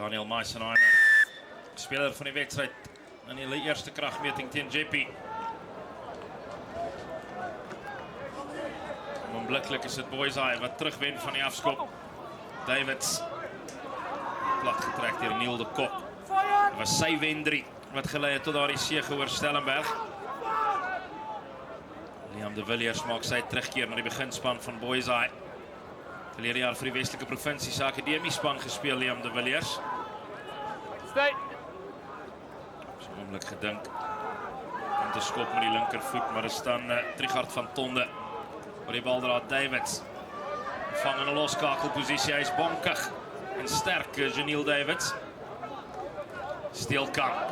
Daniel Meisenheimer, speler van die wedstrijd in die eerste krachtmeting teen Jeppy. Onblikkelijk is het Boishaai wat terugwen van die afskop. Davids, plat getrek deur Neil de Kok. Het was sy wen 3 wat gelei het tot daar die sege oor Stellenberg. Liam de Villiers maak sy terugkeer na die beginspan van Boishaai. Verlede jaar vir die Westelike Provinsie se akademiespan gespeel, Liam de Villiers. Stay. So oomblik gedink om te skop met die linkervoet, maar er staan Trigard van Tonde oor die baldraad. Davids vang in 'n loskakelposisie, hy is bonkig en sterk, Janiel Davids. Steelkamp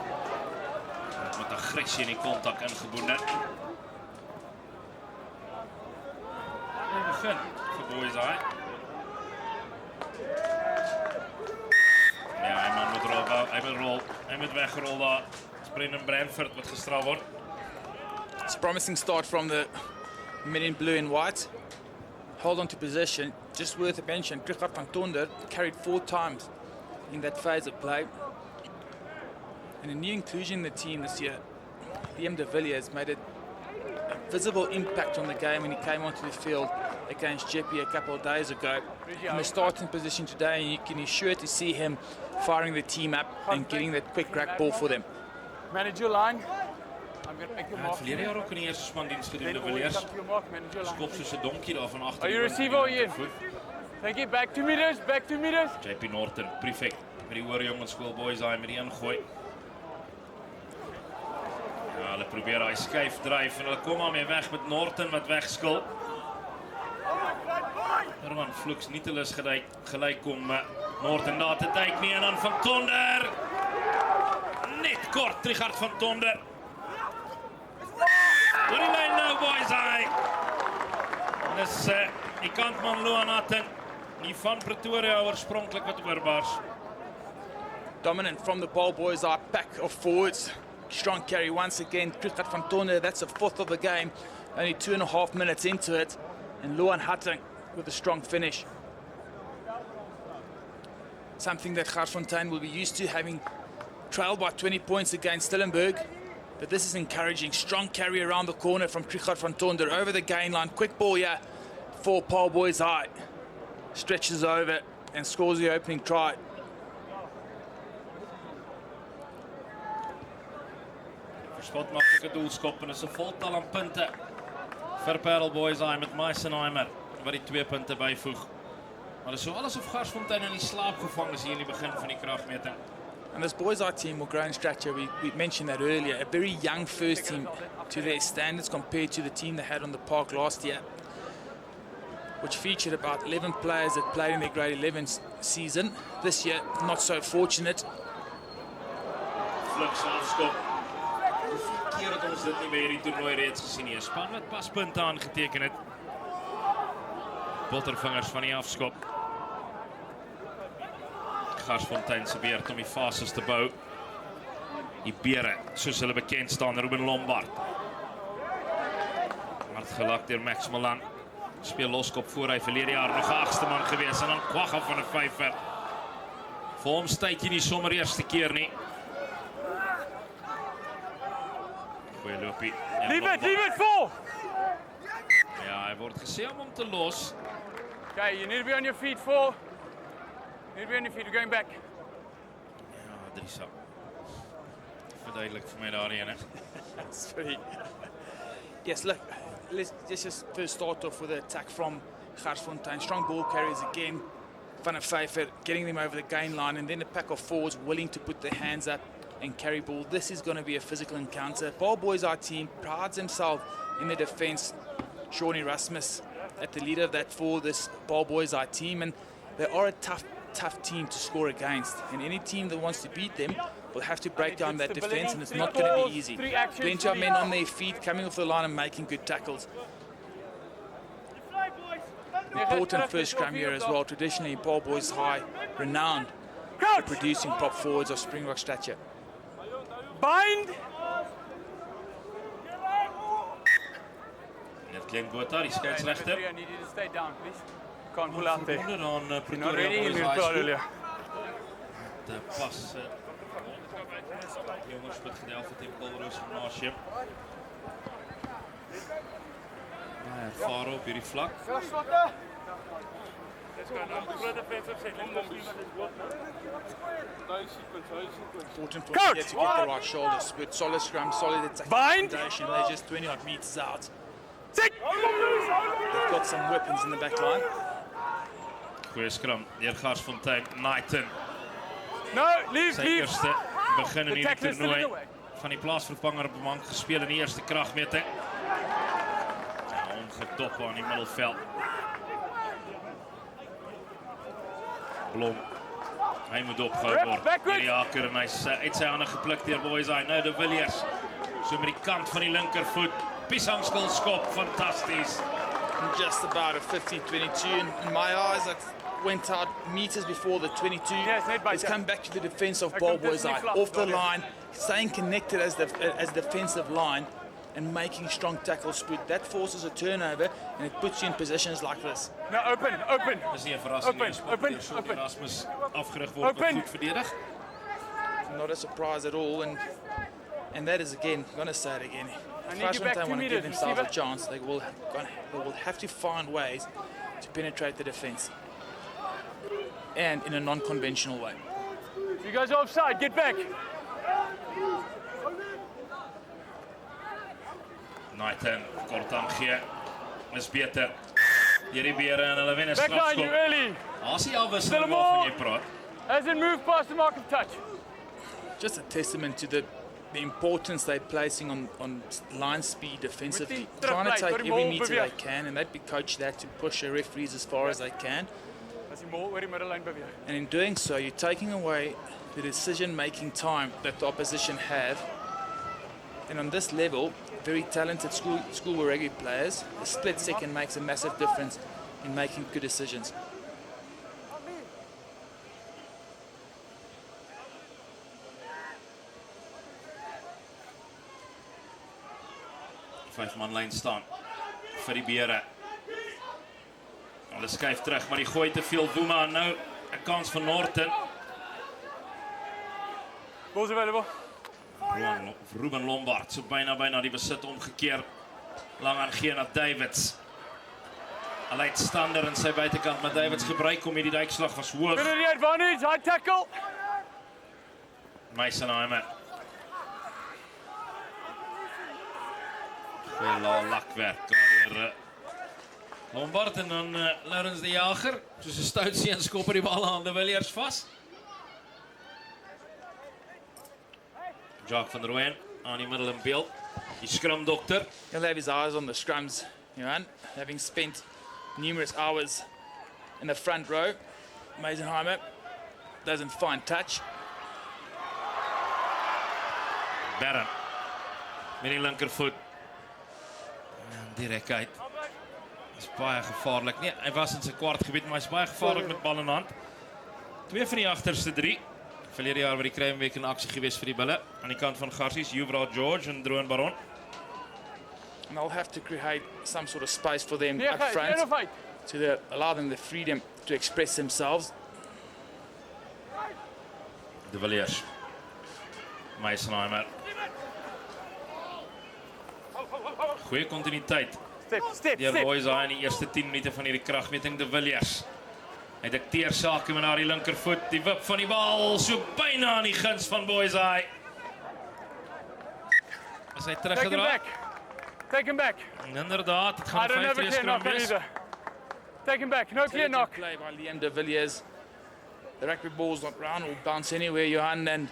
met aggressie in die kontak ingeboende. En begin vir Boishaai. Ja, hy moet rol, hy moet wegrol daar. Dis Brendan Brandford wat gestraf word. It's a promising start from the men in blue and white. Hold on to possession. Just worth a mention, Drewyn van Tonder carried 4 times in that phase of play. And a new inclusion in the team this year, Liam de Villiers made a visible impact on the game when he came onto the field against Jeppy a couple of days ago. In the starting position today, and you can be sure to see him firing the team up and getting that quick crack ball for them. Manage your line. I'm going to make you Hy het mark. verlede jaar ook in die eerste spandiens gedoen, de Then always Villiers. come to your mark, manage your line. Skop soos 'n donkie daar van agter. Are you receiver or Ian? Thank you. Back 2 meters. Back 2 meters. JP Norton, prefect met die Hoërjongensskool Boishaai met die ingooi. Ja, hulle probeer daai skuif dryf en hulle kom daarmee weg met Norton wat wegskil. Herman Vloeks nie te lus gelyk om Norton daar te duik nie en dan van Tonder. Net kort, Trigard van Tonder. Oor die lyn nou, Boishaai. Dis die kantman Luhan Hattingh, die van Pretoria oorspronklik wat oorbars. Dominant from the Paarl Boys High pack of forwards. Strong carry once again. Drewyn van Tonder, that's the 4th of the game. Only 2.5 minutes into it. And Luhan Hattingh with a strong finish. Something that Garsfontein will be used to, having trailed by 20 points against Stellenberg. But this is encouraging. Strong carry around the corner from Drewyn van Tonder over the gain line. Quick ball here for Paarl Boys High. Stretches over and scores the opening try. Verspot maklike doelskop en is 'n voltal aan punte vir Paarl Boys High met Meisenheimer wat die 2 punte byvoeg. Maar dit is so alles of Garsfontein in die slaap gevang is hier in die begin van die kragmeting. And this Boys High team will grow in stature. We mentioned that earlier. A very young first team to their standards compared to the team they had on the park last year, which featured about 11 players that played in their grade 11 season. This year, not so fortunate. Fluks afskop. Hoeveel keer het ons dit nie by hierdie toernooi reeds gesien nie? 'n Span wat pas punte aangeteken het. Bottervingers van die afskop. Garsfontein se beurt om die fases te bou. Die bere, soos hulle bekend staan, Ruben Lombard. Hard gelak deur Max Malan. Speel loskop voor hy verlede jaar nog 8ste man gewees en dan kwagga van 'n 5er. Vir hom styt jy nie sommer eerste keer nie. Goeie loopie. Leave it, 4. Ja, hy word gesê om hom te los. Okay, you need to be on your feet, 4. You need to be on your feet. We're going back. Ja, Drisa. Verduidelik vir my daarheen. Sorry. Yes, look, let's just first start off with the attack from Garsfontein. Strong ball carriers again. Van der Vyver getting them over the gain line, and then a pack of forwards willing to put their hands up and carry ball. This is going to be a physical encounter. Paarl Boys High team prides himself in the defense. Shawnee Rasmus at the leader of that for this Paarl Boys High team, and they are a tough team to score against. And any team that wants to beat them will have to break down that defense, and it's not going to be easy. Plenty of men on their feet, coming off the line and making good tackles. Important first scrum here as well. Traditionally, Paarl Boys High renowned for producing prop forwards of Springbok stature. Bind. Net Glenn Botha, die skeieregter. I need you to stay down, please. Can't pull out there. Dan Not Pretoria ready, Boys you High pull out School. earlier. pas jongens op het gedeelte van Paarl Gymnasium. Ervaren op hierdie vlak. Important point here to get the right shoulders with solid scrum, solid attack. Foundation. They're just 20 odd meters out. They've got some weapons in the back line. Goeie scrum, deur Garsfontein, Nathan. No, leave, Sy leave. eerste begin in The hierdie tackle is still in toernooi the way. van die plaasvervanger op die bank gespeel in die eerste kragmeting. Ja, ongedop aan die middelveld. Blom. Hy moet opgehou word. Hierdie haker en hy's uit sy hande gepluk deur Boishaai. Nou de Villiers. So met die kant van die linkervoet. Piesangskil skop, fantasties. Just about a 50-22 in my eyes. That went out meters before the 22. Yes, net by It's that. come back to the defense of Paarl Boys High. Off the line, staying connected as defensive line and making strong tackles. That forces a turnover and it puts you in positions like this. No, open, open. Dis nie 'n verrassing Open, nie. open, Deur open. Erasmus afgerig word Open. goed verdedig. Not a surprise at all. And that is again, I'm going to say it again. I need you back 2 want to meters, give themselves a receiver. chance. They will have to find ways to penetrate the defense. And in a non-conventional way. You guys are offside, get back. Nathan, kort aan gee. Is beter. Hierdie bere en hulle wen 'n Back line, you strafskop. early. As die afwisseling Stil hem waarvan op. jy praat. As it move past the mark of touch. Just a testament to the importance they're placing on line speed defensively. With the Trying to play, take got him every all meter they beweeg. can, and they'd be coached that to push their referees as far as they can. As die bal oor die middellyn beweeg. And in doing so, you're taking away the decision-making time that the opposition have. And on this level, very talented school rugby players, a split second makes a massive difference in making good decisions. Vyfman lyn staan vir die bere. Hulle skuif terug, maar die gooi te veel Woema. Nou 'n kans vir Norton. Balls available. Ruben Lombard, so byna die besit omgekeer. Lang aan gee na Davids. 'n Uitstander in sy buitekant, maar Davids gebruik om hierdie duikslag was hoog. Bit of the advantage, high tackle. Meisenheimer. Goeie lakwerk deur Lombard en dan Lawrence de Jager. Soos 'n stout seun skop die bal aan de Villiers vas. Jacques van Drewyn aan die middel in beeld. Die scrumdokter. He'll have his eyes on the scrums, Johan, having spent numerous hours in the front row. Meisenheimer doesn't find touch. Baron. Met die linkervoet. Direk uit. Is baie gevaarlik. Nee, hy was in sy kwartgebied, maar hy's baie gevaarlik met bal in hand. 2 van die agterste 3. Verlede jaar by die Kruiwenweek in aksie gewees vir die bulle. Aan die kant van Garsies, Juwra George en Drewyn Baron. And they'll have to create some sort of space for them Yeah, up guys, front fight. to allow them the freedom to express themselves. De Villiers. Meisenheimer. Goeie kontinuïteit. Step. Deur Boishaai in die eerste 10 minute van hierdie kragmeting. De Villiers. Hy dikteer sake met na die linkervoet. Die wip van die bal, so byna aan die guns van Boishaai. Is hy Take him teruggedra? back. Take him back. En inderdaad, het I gaan don't 'n have a 5-2 clear knock scrum wees. either. Take him back. No clear Intelligent knock. play by Liam de Villiers. The rugby ball's not round or bounce anywhere, Johan, and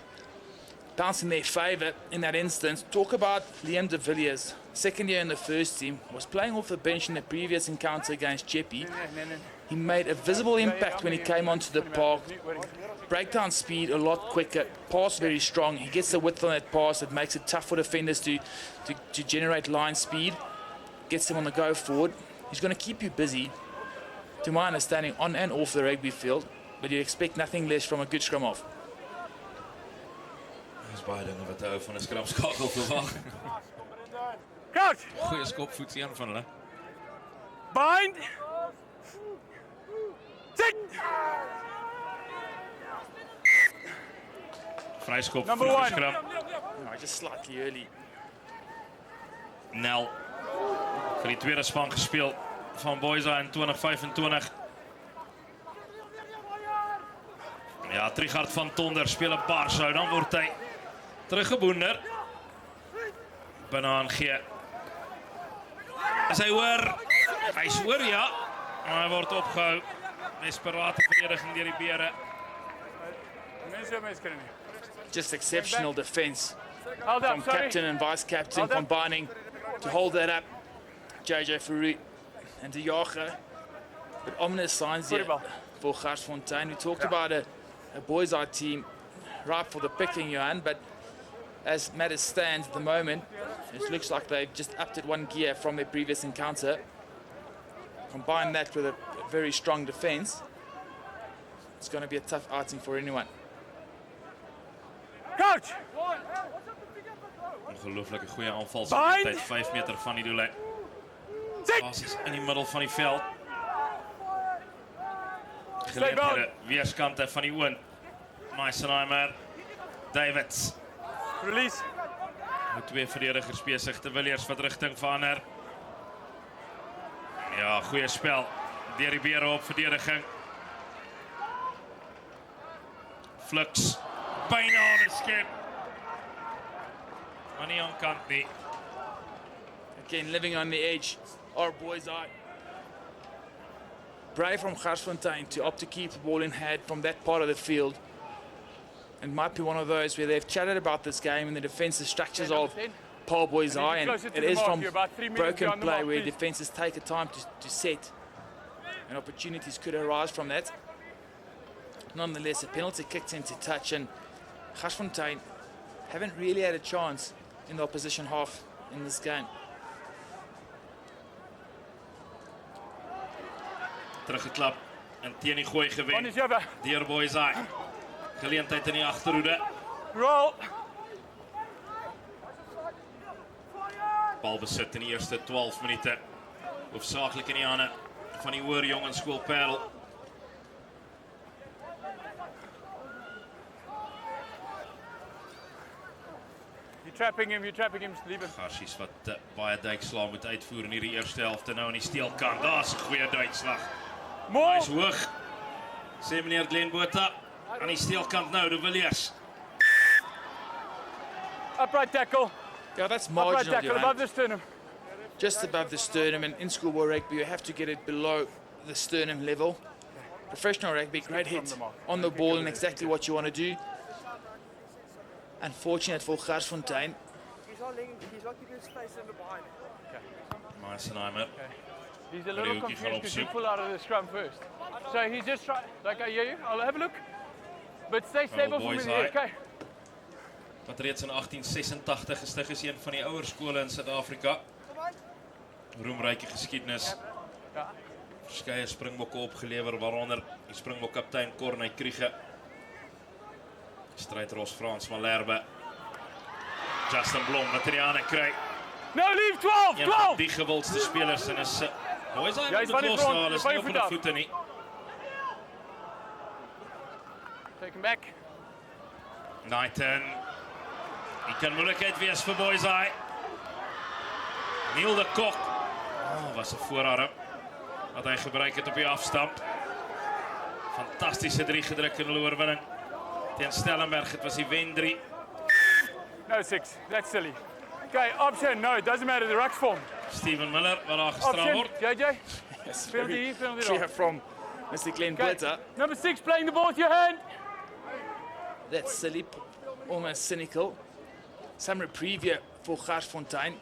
bounce in their favour in that instance. Talk about Liam de Villiers. Second year in the first team, was playing off the bench in the previous encounter against Jeppy. He made a visible impact when he came onto the park. Breakdown speed a lot quicker, pass very strong. He gets the width on that pass. It makes it tough for defenders to generate line speed. Gets them on the go forward. He's going to keep you busy, to my understanding, on and off the rugby field. But you expect nothing less from a good scrum off. Dis baie dinge wat hou van 'n skrapskakel verwag. Crouch. Goeie skopvoet een van hulle. Bind. Sit. Vryskop Number vroeg one. skram. No, just slightly early. Nel vir die tweede span gespeel van Boishaai in 2025. Ja, Trigard van Tonder speel 'n Boishaai, dan word hy teruggeboender. Banaan gee. As hy hoor, hy's hoor ja, maar hy word opgehou. Desperate verdediging deur die Bere. Just exceptional defense Hold up, from sorry. captain and vice captain Hold up. combining to hold that up. JJ Farouk and De Jager. But ominous signs here Sorry, for Garsfontein. We talked about a Boishaai team ripe for the picking, Johan, but as matters stand at the moment, it looks like they've just upped it one gear from their previous encounter. Combine that with a very strong defense. It's going to be a tough outing for anyone. Coach! Ongelooflike goeie aanvalsaktiwiteit, 5 meter van die doellyn. Basis in die middel van die veld. Geleenthede weerskante van die oond. Meisenheimer, Davids. Release. Met 2 verdedigers besig, De Villiers wat rigting verander. Ja, goeie spel. Deur die Bere op verdediging. Flux. Byna aan die skep. Maar nie aan kant nie. Again, living on the edge, our Boishaai. Brave from Garsfontein to opt to keep the ball in hand from that part of the field. It might be one of those where they've chatted about this game and the defensive structures of Paarl Boys High, and closer to it the is mark. from You're about 3 meters broken beyond the play mark, where please. defenses take a time to set, and opportunities could arise from that. Nonetheless, a penalty kicked into touch, and Garsfontein haven't really had a chance in the opposition half in this game. Teruggeklap en teen die gooi One gewen is Java. deur Boishaai. Geleentheid in die agterhoede. Roll. Balbesit in die eerste 12 minute. Hoofsaaklik in die hande van die hoër jongensskool Paarl. You're trapping him, leave him. Garsies wat baie duikslae moet uitvoer in hierdie eerste helfte. Nou aan die steelkant. Daar's 'n goeie duikslag. More. Hy's hoog. Sê meneer Glenn Botha aan die steelkant nou, De Villiers. Upright tackle. Yeah, that's Upright marginal, tackle Johan. above the sternum. Just above the sternum, and in schoolboy rugby you have to get it below the sternum level. Professional rugby, great hit on the ball and exactly what you want to do. Unfortunate for Garsfontein. He's not keeping space in the behind. Meisenheimer. He's a little Hoekie gaan confused because you opsoek. pull out of the scrum first. So he's just trying, like I hear you, I'll have a look. But stay stable for me, Boys High. okay? Wat reeds in 1886 gestig is, een van die ouer skole in Suid-Afrika. Roemryke geskiedenis. Ja. Verskeie springbokke opgelewer, waaronder die springbok kaptein Corneille Kriege. Strydros Frans Malherbe. Justin Blom wat in die hande kry. No, leave 12, Een van 12! die gewildste spelers en is Boishaai Ja, moet hy's van die dit grond, loshaal, is van nie die op hulle voet af. voete nie. Take him back. Knighton. Die kan moeilikheid wees vir Boishaai. Neil de Kok. Was 'n voorarm wat hy gebruik het op die afstand. Fantastiese 3 gedruk in hulle oorwinning teen Stellenberg. Dit was die wen 3. No, 6. That's silly. Okay, option. No, it doesn't matter. The ruck's form. Steven Miller wat daar gestraf Option. word. JJ. Yes, Penalty very here, penalty clear there. from Mr. Glenn Okay. Botha. Number 6 playing the ball with your hand. That's silly, almost cynical. Some reprieve here for Garsfontein.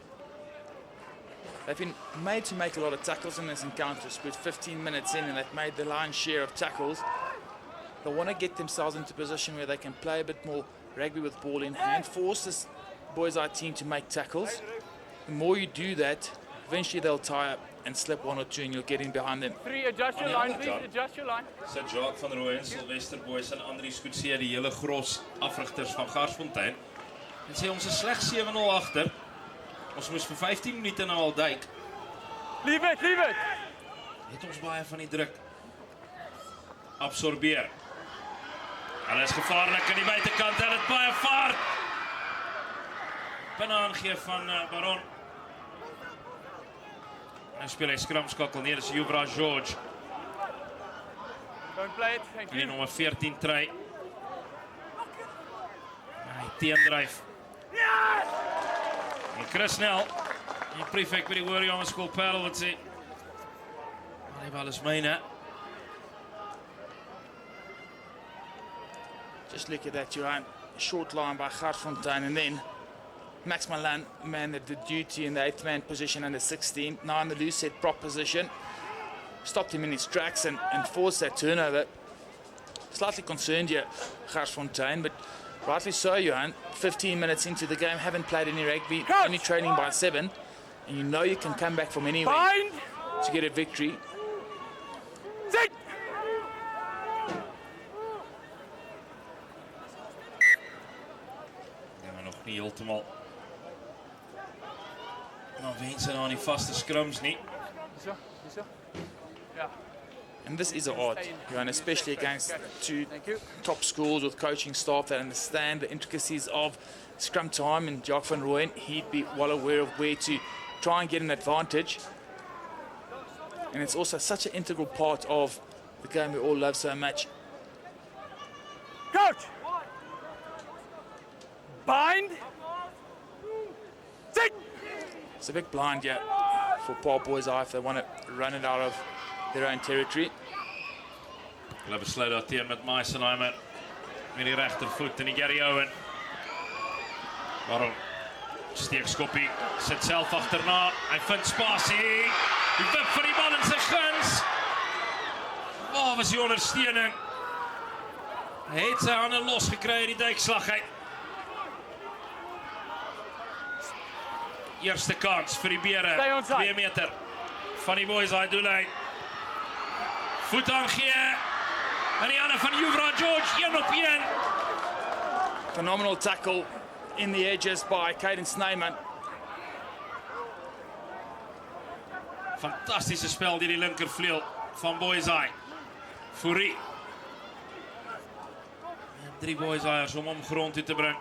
They've been made to make a lot of tackles in this encounter. Split 15 minutes in and they've made the lion's share of tackles. They want to get themselves into a position where they can play a bit more rugby with ball in hand, force this Boishaai team to make tackles. The more you do that, eventually they'll tie up and slip 1 or 2 and you'll get in behind them. 3, adjust your line, please. Adjust your line. Sit Jacques van Rooyen, Sylvester Boys en Andries Coetzee, die hele gros afrigters van Garsfontein. En sê ons is slegs 7-0 agter. Ons moes vir 15 minute nou al duik. Leave it, leave it. Het ons baie van die druk absorbeer. Hulle is gevaarlik aan die buitekant. Hulle het baie vaart. Binne aangeef van Baron. Nou speel hy skramskakel neer. Dis Jubra George. Don't play it, thank Die you. nommer 14 try. Hy teendryf. En Chris Nel, die prefect by die Hoër Jongensskool Paarl wat sê, die bal is myne. Just look at that, Johan. Short line by Garsfontein, and then Max Milan manned the duty in the 8th man position under 16. Now in the loose set prop position. Stopped him in his tracks and forced that turnover. Slightly concerned here, Garsfontein, but rightly so, Johan. 15 minutes into the game, haven't played any rugby, only training by 7. And you know you can come back from anywhere Bind! to get a victory. Sit! Ja, maar nog niet heeltemal. Nou, wens aan die vaste scrums nie. So. Yeah. And this is an art, Johan, especially against two Thank you. top schools with coaching staff that understand the intricacies of scrum time. And Jacques van Rooyen, he'd be well aware of where to try and get an advantage. And it's also such an integral part of the game we all love so much. Coach! Bind! Sit! It's a big blind here for Paarl Boys High if they want to run it out of their own territory. Hulle besluit daar teen met Meisenheimer. Met die regtervoet en die Gary Owen. Waarom? Steekskoppie, sit self agterna. Hy vind spasie. Die wip van die bal in sy guns. Waar was die ondersteuning? Hy het sy hande losgekry uit die duikslag uit. Eerste kans vir die Bere. Stay onside. 2 meter van die Boishaai doellyn. Voet aangee. En die ander van Jubra George, 1 op 1. Phenomenal tackle in the edges by Caden Snyman. Fantastische spel deur die linkervleuel van Boishaai. Fourie. 3 Boishaaiers om grond toe te bring.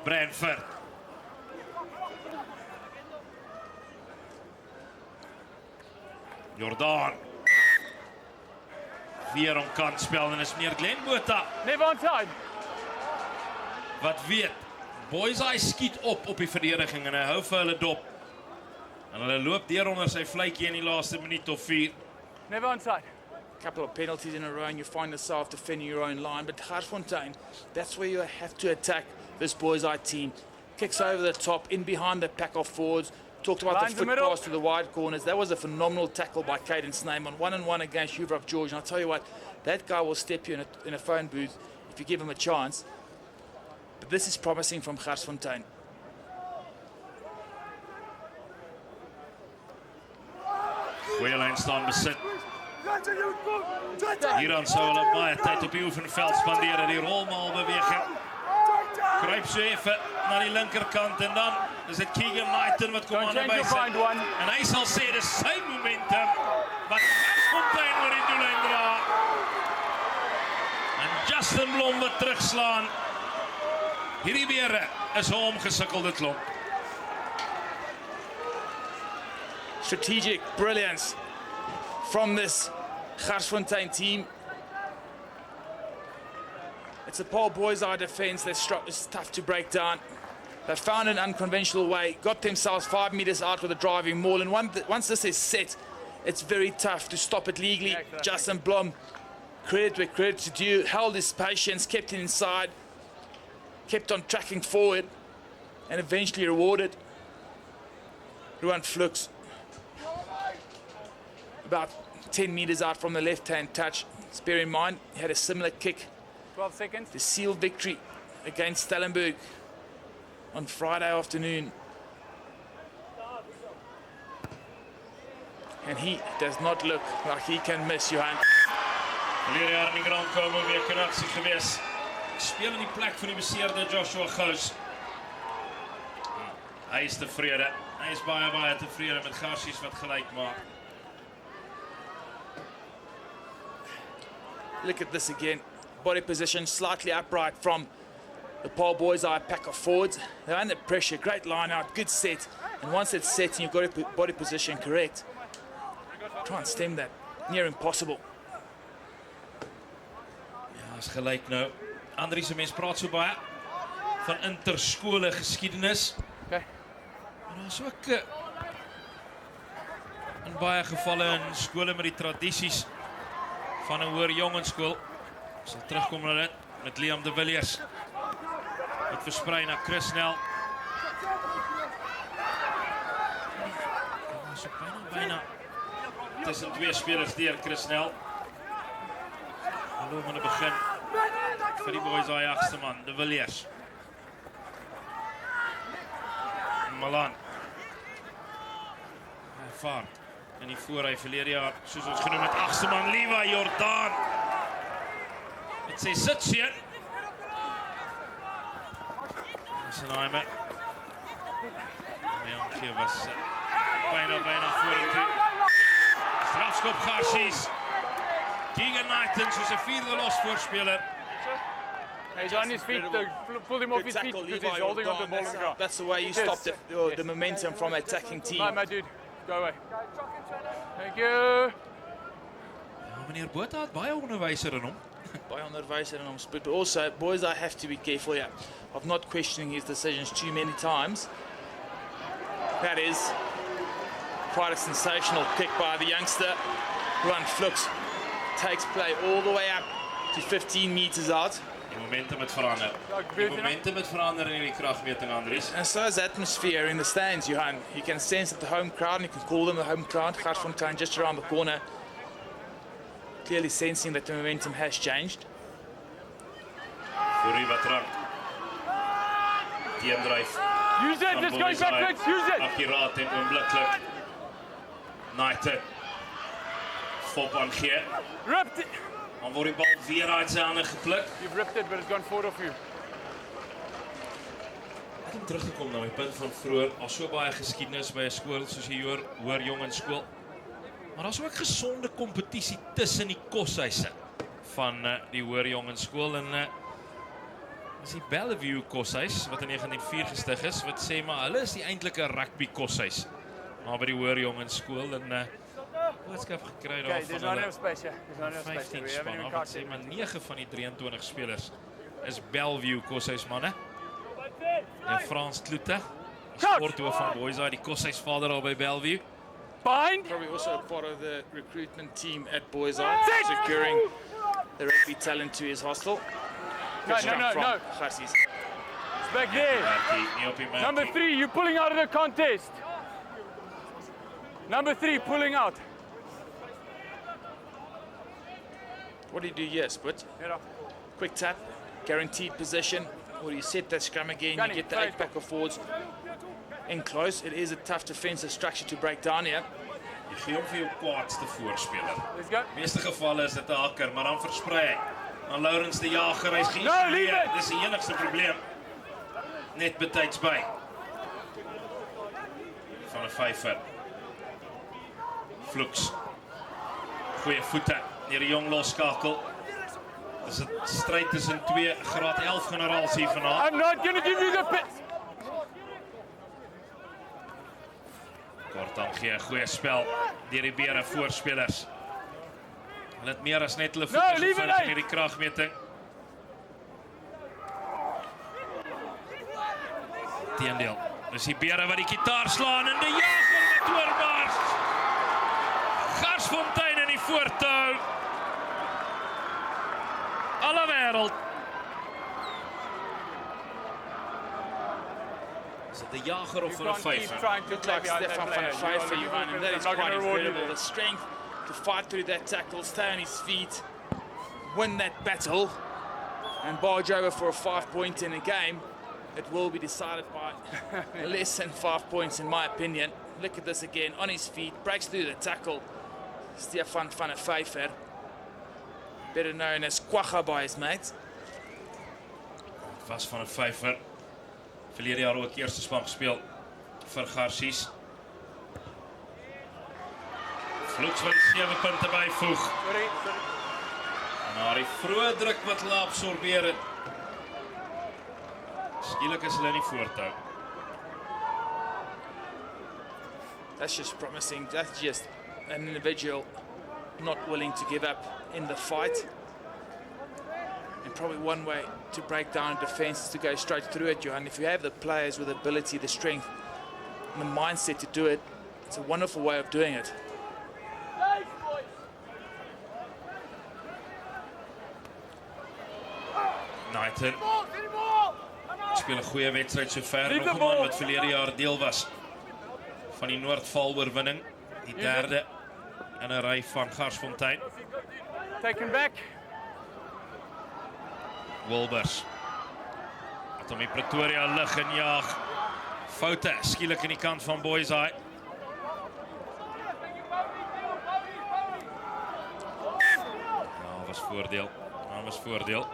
Brandford. Jordaan. Weer om kant spel en is meneer Glenn Botha Never on time. wat weet. Boishaai skiet op die verdediging en hy hou vir hulle dop. En hulle loop deur onder sy vletjie in die laaste minuut of 4. Never on side. Couple of penalties in a row and you find yourself defending your own line. But Garsfontein, that's where you have to attack this Boishaai team. Kicks over the top, in behind the pack of forwards. Talked about Lines the the foot middle. pass to the wide corners. That was a phenomenal tackle by Caden Snyman. 1-on-1 against Jubra George. And I'll tell you what, that guy will step you in a phone booth if you give him a chance. But this is promising from Garsfontein. Goeie lyn staan besit. Hieraan sou hulle baie tyd op die oefenveld spandeer in die rolmaalbeweging. Kruip so even na die linkerkant en dan is dit Keegan Knighton wat kom Don't aan change by your sy. mind, one. En hy sal sê dis sy momentum wat Garsfontein oor die doellyn dra. En Justin Blom wat terugslaan. Hierdie Bere is 'n omgesukkelde klomp. Strategic brilliance from this Garsfontein team. It's a Paarl Boys High defense that's tough to break down. They found an unconventional way, got themselves 5 meters out with a driving maul, and once this is set, it's very tough to stop it legally. Yeah, exactly. Justin Blom, credit where credit's due, held his patience, kept it inside, kept on tracking forward, and eventually rewarded. Luhan Hattingh, about 10 meters out from the left-hand touch. Let's bear in mind, he had a similar kick 12 seconds. to seal victory against Stellenberg on Friday afternoon. And he does not look like he can miss, Johan. Verlede jaar in die Grand Combo weer kraksie gewees. Speel in die plek van die beseerde Joshua Gous. Hy is tevrede. Hy is baie tevrede met Garsies wat gelyk maak. Look at this again. body position, slightly upright from the Paarl Boys High pack of forwards. They're under pressure, great line out, good set. And once it's set and you've got your body position correct, try and stem that. Near impossible. Ja, is gelijk nou. Andries, mens praat so baie van interskole geskiedenis. Okay. Maar daar's ook in baie gevalle in skole met die tradisies van 'n hoër jongenskool. Sal terugkom na dit met Liam de Villiers. Dit versprei na Chris Nel. So bijna tussen twee spelers deur Chris Nel. Hallo aan die begin vir die Boys High agste man, de Villiers. Malan. Hy vaart in die voorry verlede jaar, soos ons genoem het, agste man Levi Jordan. Met sy sitseun. Senaimer. Jankie was bijna vorentoe. Strafskop Garsies. Keegan Knighton, soos 'n vierde losvoorspeler. He's on his feet, pull him off his feet because he's holding on to the ball on the ground. That's the way you stop the momentum from attacking team. Right, my dude, go away. Thank you. Ja, meneer Botha het baie onderwyser in hom. By onderwyser and but also boys I have to be careful here of not questioning his decisions too many times. That is quite a sensational kick by the youngster. Run Flux takes play all the way up to 15 meters out. Die momentum het verander. Die momentum het verander in die kragmeting, Andries. And so is the atmosphere in the stands, Johan. You can sense that the home crowd, and you can call them the home crowd, Garsfontein just around the corner. Clearly sensing that the momentum has changed. Voor wat rank. Teendryf. Use it, just going backwards, use it. Akkuraat en onmiddellik. Knighton. Fop aan gee. Ripped it. Dan word die bal weer uit sy hande gepluk. You've ripped it, but it's gone forward of you. Ek het teruggekom na my punt van vroeër. Al so baie geskiedenis by 'n skool soos die hoër jongensskool. Maar daar's ook gesonde kompetisie tussen die koshuise van die hoër jongensskool en is die Bellevue koshuis wat in 1904 gestig is wat sê maar hulle is die eintlike rugby koshuis maar by die hoër jongensskool en boodskap gekry daar van hulle 15 span af wat sê maar 9 van die 23 spelers is Bellevue koshuismanne en Frans Kloete sporthoof van Boys High, die koshuisvader al by Bellevue. Bind. Probably also part of the recruitment team at Boys High, securing the rugby talent to his hostel. No. Garsies. It's back there. Number 3, you're pulling out of the contest. Number 3, pulling out. What do you do? Yes, but Yeah. quick tap, guaranteed position. Or you set that scrum again, you get the 8 pack of forwards in close. It is a tough defensive structure to break down here. Jy gee hom vir jou kwaadste voorspeler. Let's go. Meeste gevalle is dit 'n hakker, maar dan versprei hy. Dan Lawrence die Jager, hy's No, leave it. Dis die enigste probleem. Net betyds by. Van 'n vyfer. Flux. Goeie voete. Deur die jong losskakel. Dis 'n stryd tussen twee graad 11 generaals hier vanaand. I'm not going to give you the pit. Kort dan gee 'n goeie spel deur die bere voorspelers. Hulle het meer as net hulle voete gevind in hierdie kragmeting. Teendeel. Dis die bere wat die gitaar slaan en die Jager met oorbaars. Garsfontein in die voortou. Alle wêreld. Is dit 'n Jager of 'n vyfer? Look like Stefan van der Vyver, Johan, and that is quite incredible. The strength to fight through that tackle, stay on his feet, win that battle, and barge over for a 5-point in a game that will be decided by less than 5 points, in my opinion. Look at this again, on his feet, breaks through the tackle. Stefan van der Vyver, better known as Quagga by his mates. Was van 'n vyfer. Verlede jaar ook eerste span gespeel vir Garsies. Flux wil 7 punte byvoeg. Sorry. Na die vroeë druk wat hulle absorbeer het. Skielik is hulle nie voortou. That's just promising. That's just an individual not willing to give up in the fight. And probably one way to break down a defense is to go straight through it, Johan. If you have the players with the ability, the strength, and the mindset to do it, it's a wonderful way of doing it. Knighton speel 'n goeie wedstryd sover. Nog 'n man wat verlede jaar deel was van die Noordval oorwinning, die derde in 'n ry van Garsfontein. Take him back. Wilbers wat om die Pretoria lig en jaag. Foute skielik aan die kant van Boishaai. Ja, was voordeel. Ja, was voordeel.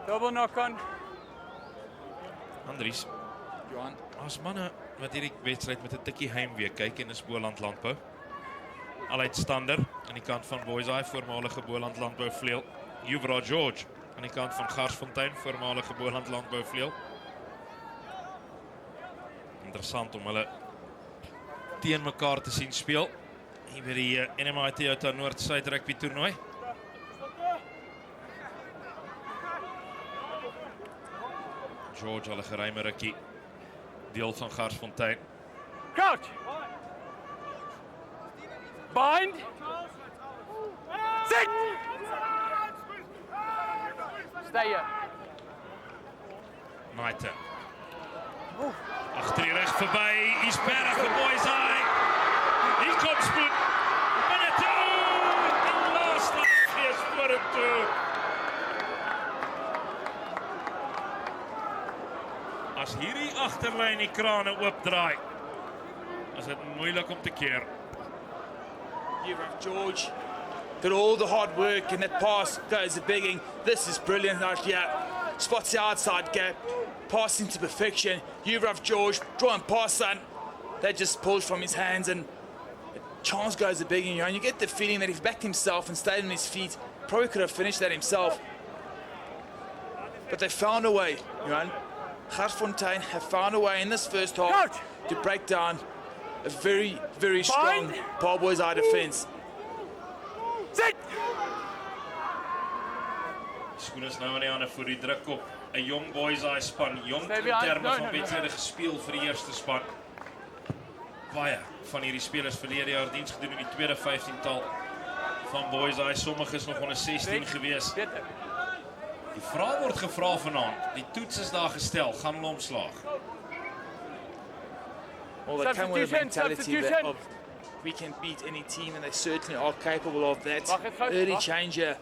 Double knock on. Andries, Johan. as manne wat hierdie wedstryd met 'n tikkie heimwee kyk en is Boland Landbou. Al uitstander aan die kant van Boishaai, voormalige Boland Landbou vleuel. Juvra George aan die kant van Garsfontein, voormalige Boland Landbou vleuel. Interessant om hulle teen mekaar te sien speel hier by die NMI Toyota Noord Suid rugby toernooi. George al 'n geruime rukkie deel van Garsfontein. Crouch. Bind. Sit. Stay here. Knighton. Agter die rug verby, hier's Berg vir Boishaai. Hier kom spoed. Binne toe. Die laaste gees vorentoe. As hierdie agterlyn die krane oopdraai, is dit moeilik om te keer. You have George. Did all the hard work and that pass goes a bigging. This is brilliant out here. Spots the outside gap. Passing to perfection. You have George. Draw and pass on. That just pulls from his hands and the chance goes a bigging. And you get the feeling that he's backed himself and stayed on his feet. Probably could have finished that himself. But they found a way, Johan. Garsfontein have found a way in this first half to break down a very, very strong Paarl Boys High defense. Sit. Skoon is nou aan die hande voor die druk op 'n jong Boishaai span, jong Stay in behind. terme No, van no, no. wedstryde gespeel vir die eerste span. Baie van hierdie spelers verlede jaar diens gedoen in die tweede 15-tal van Boishaai. Sommige is nog onder 16 gewees. Beter. Die vraag word gevra vanaand. Die toets is daar gestel. Gaan hulle omslaag? Well, they come with a Substitution, mentality that substitution. of we can beat any team, and they certainly are capable of that. Wacht, het gaat, Early wacht. changer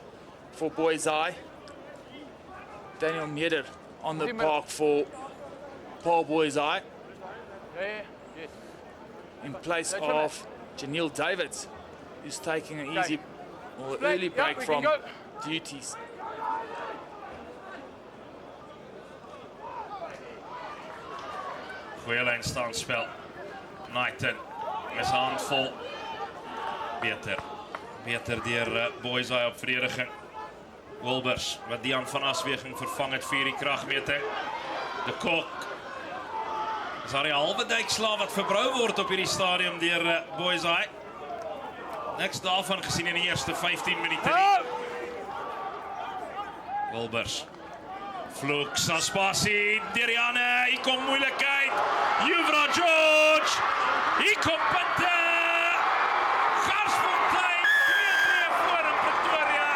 for Boishaai. Daniel Meder on the Die middel. park for Paarl Boys High Yeah, yes. in place That's right. of Janelle Davids, who's taking an Okay. easy or Play. early Yeah, break we from can go. duties. Goeie lijnstaanspel. Knighton met zijn hand vol. Beter. Beter deur Boishaai op verdediging. Wilbers, wat Dian van Asweging vervang het vir die kragmeting. De Kok. Is daar die halve duikslaaf wat verbrou word op hierdie stadium deur Boishaai. Niks daarvan gesien in die eerste 15 minute nie. Wilbers. Vloek, Saspassie, Deriane, hier kom moeilijkheid. Juvra George, hier kom punte. Garsfontein, 2-3 voor in Pretoria.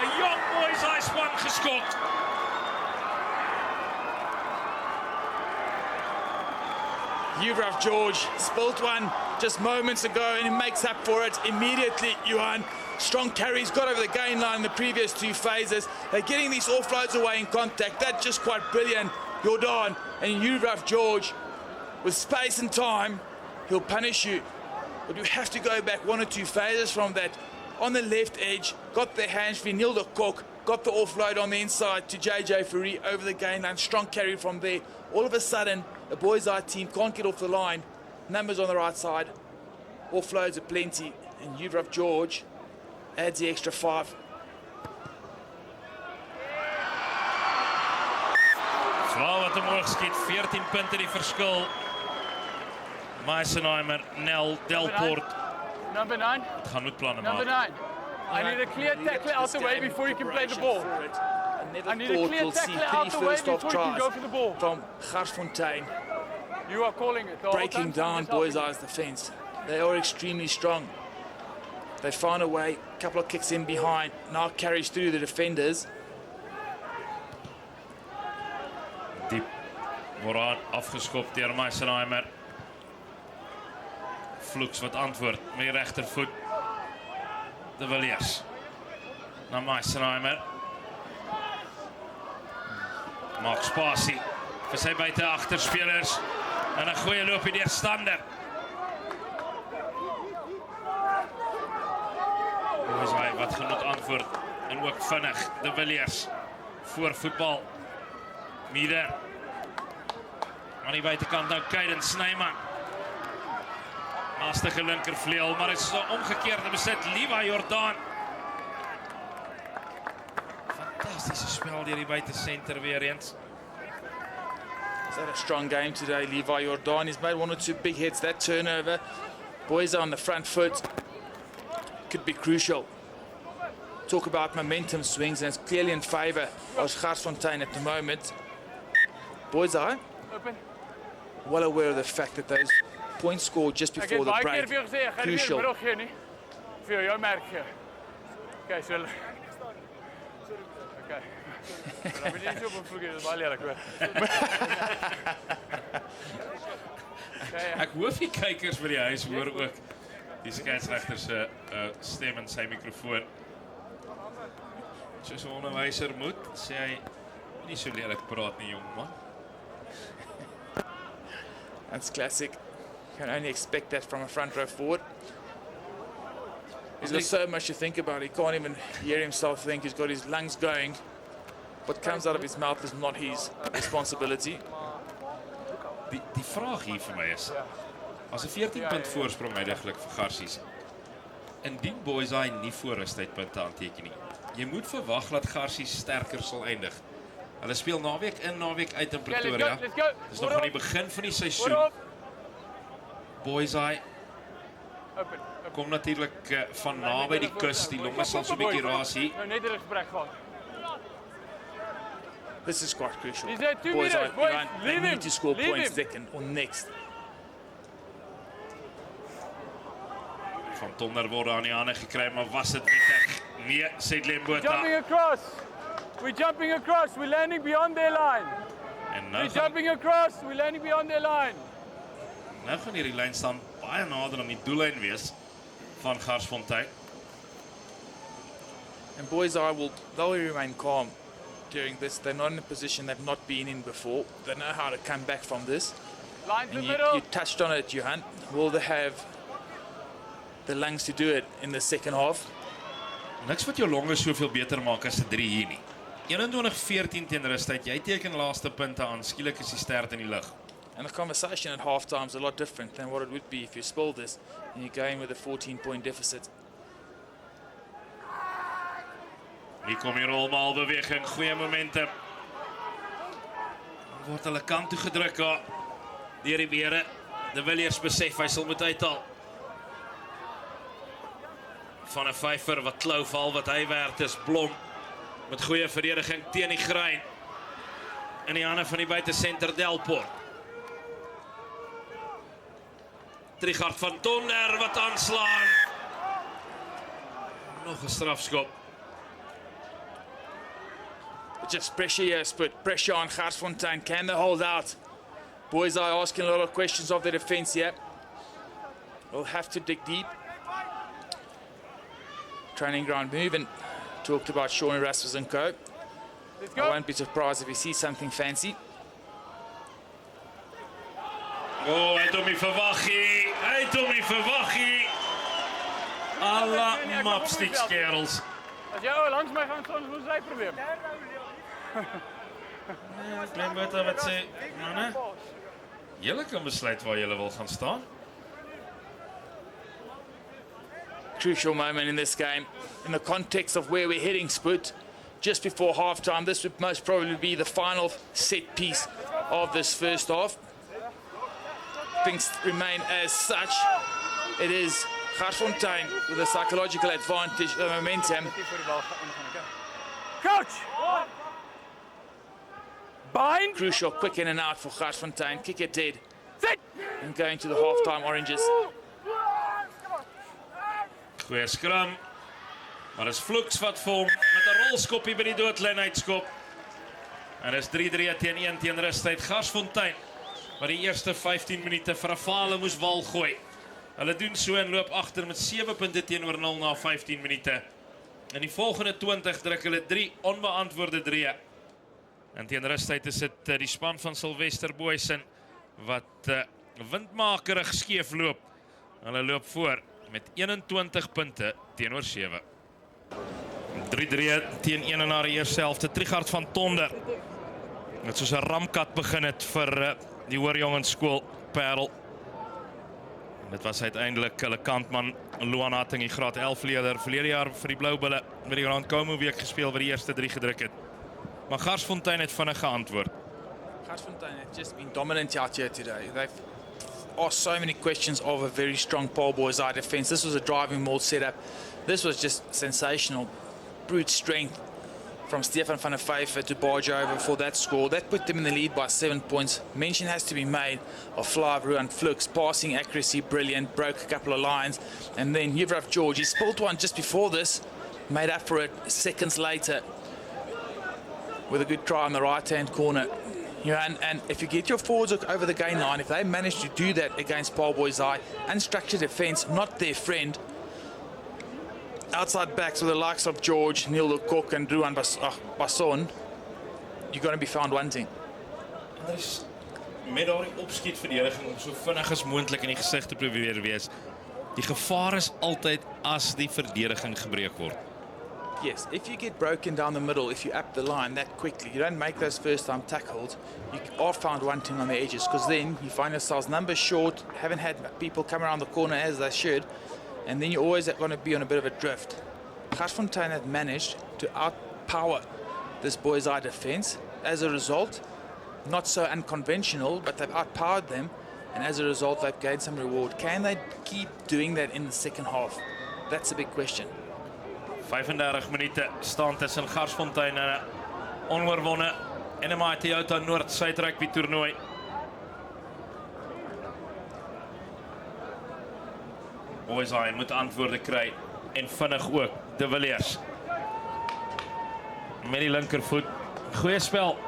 Een jong Boishaai span geskot. Yuvraf George spilled one just moments ago and he makes up for it immediately, Johan. Strong carries, got over the gain line in the previous two phases. They're getting these offloads away in contact. That's just quite brilliant. Jordan and Yuvraf George, with space and time, he'll punish you. But you have to go back one or two phases from that. On the left edge, got their hands for Neil de Kok, got the offload on the inside to JJ Fourie over the gain line. Strong carry from there. All of a sudden, the Boishaai team can't get off the line. Numbers on the right side. Offloads are plenty. And Yuvraf George adds the extra 5. Vrouw wat omhoog skiet, 14 punten die verskil. Meisenheimer, Nel, Delport. Number 9. Het gaan moet plannen Number maken. 9. I need a clear tackle out the way before you can play the ball. I need a Thought clear we'll see tackle out 3 the way first-half before you can go tries for the ball. from Garsfontein, You are calling it. The whole breaking time down someone is Boishai's defence. They are extremely strong. They find a way, a couple of kicks in behind, now carries through the defenders. Diep word aan afgeskopt deur Meisenheimer. Vloeks wat antwoord met die regtervoet. De Villiers na Meisenheimer. Maak spasie vir sy buite agterspelers en 'n goeie loopie deur Stander. Boishaai wat genoeg antwoord en ook vinnig. De Villiers voor voetbal. Mieder aan die buitekant nou Kaiden Snyman. Lastige linkervleuel, maar het is 'n omgekeerde besit. Levi Jordan. Fantastische spel deur die buitesenter weer eens. He's had a strong game today, Levi Jordan. He's made 1 or 2 big hits. That turnover, boys on the front foot, could be crucial. Talk about momentum swings, and it's clearly in favour of Garsfontein at the moment. Boishaai, Open. well aware of the fact that those points scored just Ek before het the baie break, keer vir jou gesê, ek gaan nie crucial. meer gee nie. Vir jou merk gee. Okay, so okay. Dan moet jy nie so op 'n vloek hê, dis baie lelik hoor. Ek hoop die kykers by die huis hoor ook die skeieregter se stem in sy mikrofoon. Soos 'n onderwyser moet, sê hy nie so lelik praat nie, jong man. That's classic. You can only expect that from a front row forward. He's got so much to think about. He can't even hear himself think. He's got his lungs going. What comes out of his mouth is not his responsibility. Die vraag hier vir my is, as 'n 14 punt voorsprong uiteindelik vir Garsies, indien Boishaai nie voor rustydpunte aanteken nie, jy moet verwag dat Garsies sterker sal eindig. Hulle speel naweek in, naweek uit in Pretoria. Let's go. Dis nog aan die begin van die seisoen. Boishaai Open. kom natuurlik van naby die kus, die longe sal so 'n bietjie raas hier. Nou net 'n gesprek gehad. This is quite crucial. He's at 2 Boishaai meters, boys. behind. They Leave need him. to score Leave points him. second or next. Van Tonder word aan die hande gekry, maar was dit wettig? Nee, sê Lembota. Jumping across. We're jumping across. We're landing beyond their line. En nou We're gaan, jumping across. We're landing beyond their line. nou gaan hierdie lyn staan baie nader aan die doellyn wees van Garsfontein. And Boishaai they'll remain calm during this. They're not in a position they've not been in before. They know how to come back from this. Line to And the you middle. touched on it, Luhan. Will they have the lungs to do it in the second half? Niks wat jou longe soveel beter maak as 'n 3 hier nie. 21-14 teen rustyd. Jy teken laaste punte aan. Skielik is die stert in die lug. And the conversation at halftime is a lot different than what it would be if you spilled this and you're going with a 14-point deficit. Hier kom die rolmaalbeweging, goeie momentum. Word hulle kant toe gedruk daar deur die bere. De Villiers besef hy sal moet uithaal. Van 'n vyfer wat klou val wat hy werd is Blom met goeie verdediging teen die grein. In die hande van die buitesenter Delport. Trigard van Tonder wat aanslaan. Nog 'n strafskop. Just pressure here, Split. Pressure on Garsfontein. Can they hold out? Boishaai asking a lot of questions of the defence here. We'll have to dig deep. Training ground move and talked about Sean Erasmus and co. Let's I go. won't be surprised if he sees something fancy. Oh, hy het hom nie verwag nie. Hy het hom nie verwag nie. Alla mapsticks kerels. As jy langs my gaan staan, is ons sy probleem. Klein buite wat sê, manne, julle kan besluit waar julle wil gaan staan. crucial moment in this game. In the context of where we're heading, Spoot, just before halftime, this would most probably be the final set piece of this first half. Things remain as such. It is Garsfontein with a psychological advantage, the momentum. Coach! Bind! Crucial, quick in and out for Garsfontein. Kick it dead. Sit! And going to the halftime Oranges. Goeie scrum. Maar is Vloeks wat vir hom met 'n rolskoppie by die doodlyn uitskop. En is 3-3 teen 1 teen rustyd. Garsfontein wat die eerste 15 minute vir 'n fale moes wal gooi. Hulle doen so en loop agter met 7 punte teenoor 0 na 15 minute. In die volgende 20 druk hulle 3 onbeantwoorde drieë. En teen rustyd is dit die span van Sylvester Boys wat windmakerig skeef loop. Hulle loop voor met 21 punte teenoor 7. 3-3 teen 1 na die eerste helfte. Trigard van Tonder. Net soos 'n ramkat begin het vir die hoërjongenskool Paarl. Dit was uiteindelik hulle kantman Luhan Hattingh, die graad 11 leerder, verlede jaar vir die Blou Bulle by die Grand Como week gespeel wat die eerste 3 gedruk het. Maar Garsfontein het vinnig geantwoord. Garsfontein have just been dominant out here today. They've asked so many questions of a very strong Paarl Boys High defense. This was a driving maul setup. This was just sensational. Brute strength from Stefan van der Vyver to barge over for that score. That put them in the lead by 7 points. Mention has to be made of Flavru and Flux. Passing accuracy, brilliant. Broke a couple of lines. And then Yuvraf George, he spilled one just before this. Made up for it seconds later with a good try on the right-hand corner. You know, and if you get your forwards over the gain line, if they manage to do that against Paarl Boys High, unstructured defence, not their friend. Outside backs with the likes of George, Neil de Kok and Drewyn Baron, you're going to be found wanting. Er is met daardie opskietverdediging om so vinnig as moontlik in die gesig te probeer wees. Die gevaar is altyd as die verdediging gebreek word. Yes, if you get broken down the middle, if you up the line that quickly, you don't make those first-time tackles, you are found wanting on the edges, because then you find yourselves numbers short, haven't had people come around the corner as they should, and then you're always going to be on a bit of a drift. Garsfontein have managed to outpower this Boys High defence. As a result, not so unconventional, but they've outpowered them, and as a result, they've gained some reward. Can they keep doing that in the second half? That's a big question. 35 minute staan tussen Garsfontein en 'n onoorwonne NMI Toyota Noord Suid Rugby toernooi. Boishaai moet antwoorde kry en vinnig ook. De Villiers met die linkervoet. Goeie spel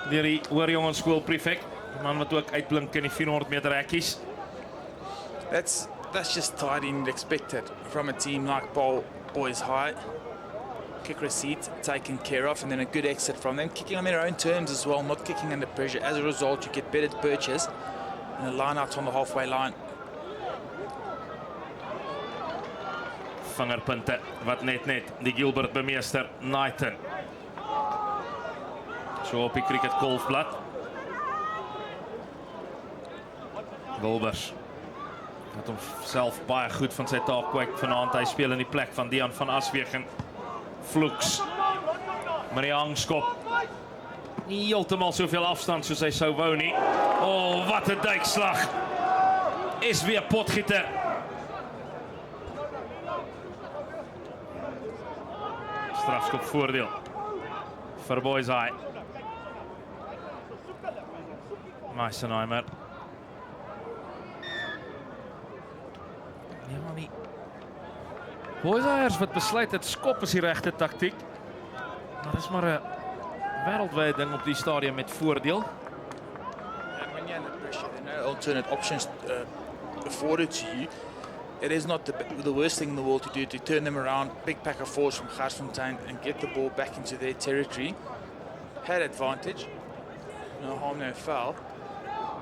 deur die hoërjongenskool prefect. Man wat ook uitblink in die 400 meter hekkies. That's just tidy and expected from a team like Paarl Boys High. Kick receipt taken care of, and then a good exit from them, kicking on their own terms as well, not kicking under pressure. As a result, you get better purchase and a line out on the halfway line. Vangerpunte wat net die Gilbert bemeester Knighton. So op die cricket golfblad. Wilbers het homself baie goed van sy taak kwyk vanaand. Hy speel in die plek van Dean van Aswegen. Vloeks. Maar die hangskop. Nie heeltemal soveel afstand soos hy sou wou nie. Oh, wat 'n duikslag. Is weer Potgieter. Strafskop voordeel vir Boishaai. Meisenheimer. Ja, maar die Boishaaiers wat besluit het skop is die regte taktiek. Maar dis maar 'n wêreldwye ding op die stadium met voordeel. And when you're under pressure, there are no alternate options afforded to you. It is not the worst thing in the world to do, to turn them around, big pack of forwards from Garsfontein and get the ball back into their territory. Had advantage, no harm, no foul.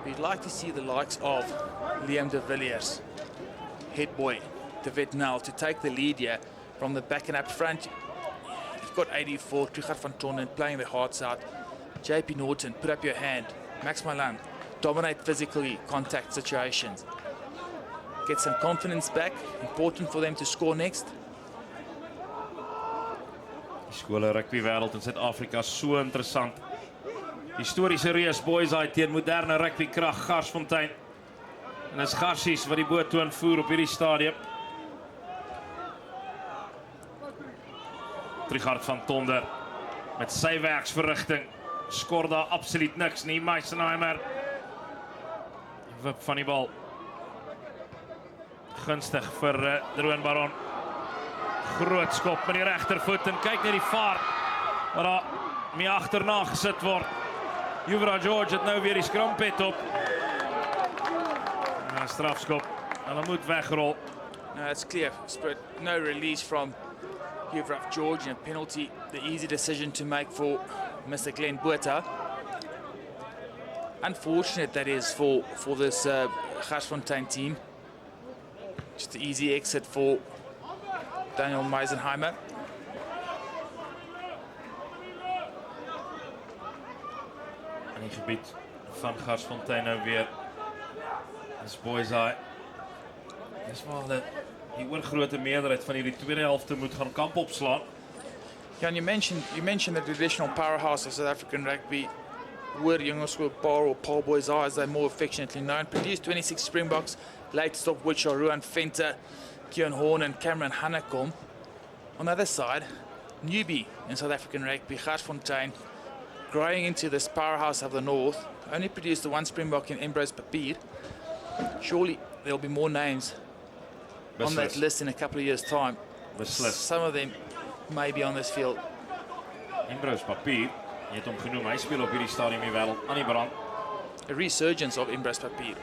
We'd like to see the likes of Liam de Villiers, head boy, de Vetnel, to take the lead here from the back and up front. You've got 84, Trigard van Tonnen playing their hearts out. JP Norton, put up your hand. Max Malan, dominate physically, contact situations. get some confidence back. Important for them to score next. Die skole rugby wêreld in Suid-Afrika is so interessant. Historiese reus Boishaai teen moderne rugby krag Garsfontein. En dis Garsies wat die boot toon voer op hierdie stadium. Drewyn van Tonder met sy werksverrigting. Skor daar absoluut niks nie. Meisenheimer wip van die bal. Gunstig vir Drewyn Baron. Groot skop met die regtervoet en kyk net die vaart wat daar mee agterna gesit word. Juvra George het nou weer die skrampet op. En 'n strafskop. Hulle moet wegrol. No, it's clear. No release from Juvra George and a penalty. The easy decision to make for Mr. Glenn Botha. Unfortunate that is for this Garsfontein team. Just an easy exit for Daniel Meisenheimer. In die gebied van Garsfontein nou weer. Dis Boishaai. Dis waar die oorgrote meerderheid van hierdie tweede helfte moet gaan kamp opslaan. Yeah, and you mentioned the traditional powerhouse of South African rugby. Jongerschool Paarl Boys High, as they're more affectionately known. Produced 26 Springboks, latest of which are Luhan Hattingh, Kieran Horn and Cameron Hanacomb. On the other side, newbie in South African rugby, Garsfontein, growing into this powerhouse of the north, only produced the one Springbok in Ambrose Papier. Surely there'll be more names on that list in a couple of years' time. Some of them may be on this field. Ambrose Papier, jy het hom genoem, hy speel op hierdie stadium hier wêreld aan die brand. A resurgence of Ambrose Papier.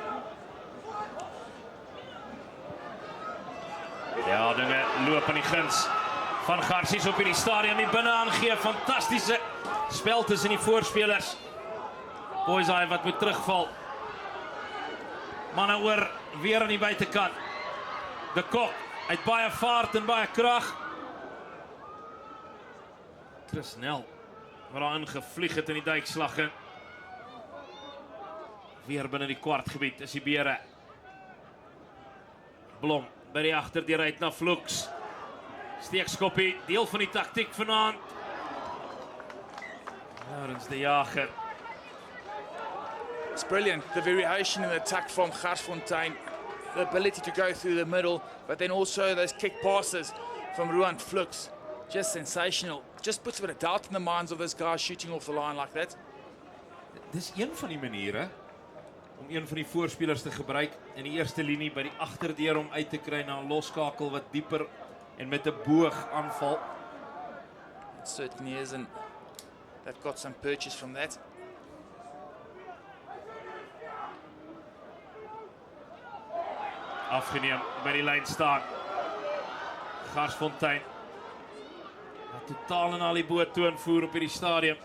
Ja, dinge loop in die guns van Garsies op hierdie stadium. Die binne aangee, fantastiese spel tussen die voorspelers. Boishaai wat moet terugval. Manne oor weer aan die buitekant. De Kok uit baie vaart en baie krag. Chris Nel wat daar ingevlieg het in die duikslag in. Weer binne die kwartgebied is die Bere. Blom by die agterdeur uit na Vloeks. Steekskoppie, deel van die taktiek vanaand. Laurens de Jager. It's brilliant, the variation in the attack from Garsfontein, the ability to go through the middle, but then also those kick passes from Ruan Vloeks. Just sensational. Just puts a bit of doubt in the minds of those guys shooting off the line like that. Dis een van die maniere om een van die voorspelers te gebruik in die eerste linie by die agterdeur om uit te kry na 'n loskakel wat dieper en met 'n boog aanval. It certainly is, and they've got some purchase from that. Afgeneem by die lyn staan. Garsfontein wat totaal en al die boot toon voer op hierdie stadium.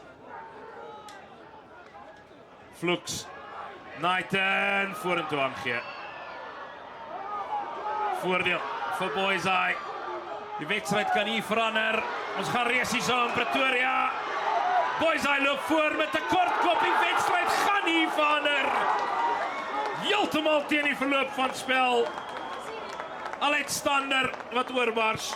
Vloeks. Knighton vorentoe aangee. Voordeel vir Boishaai. Die wedstryd kan hier verander. Ons gaan resies aan Pretoria. Boishaai loop voor met 'n kort kop. Die wedstryd gaan hier verander. Heeltemal teen die verloop van spel. Alex Stander wat oorbars.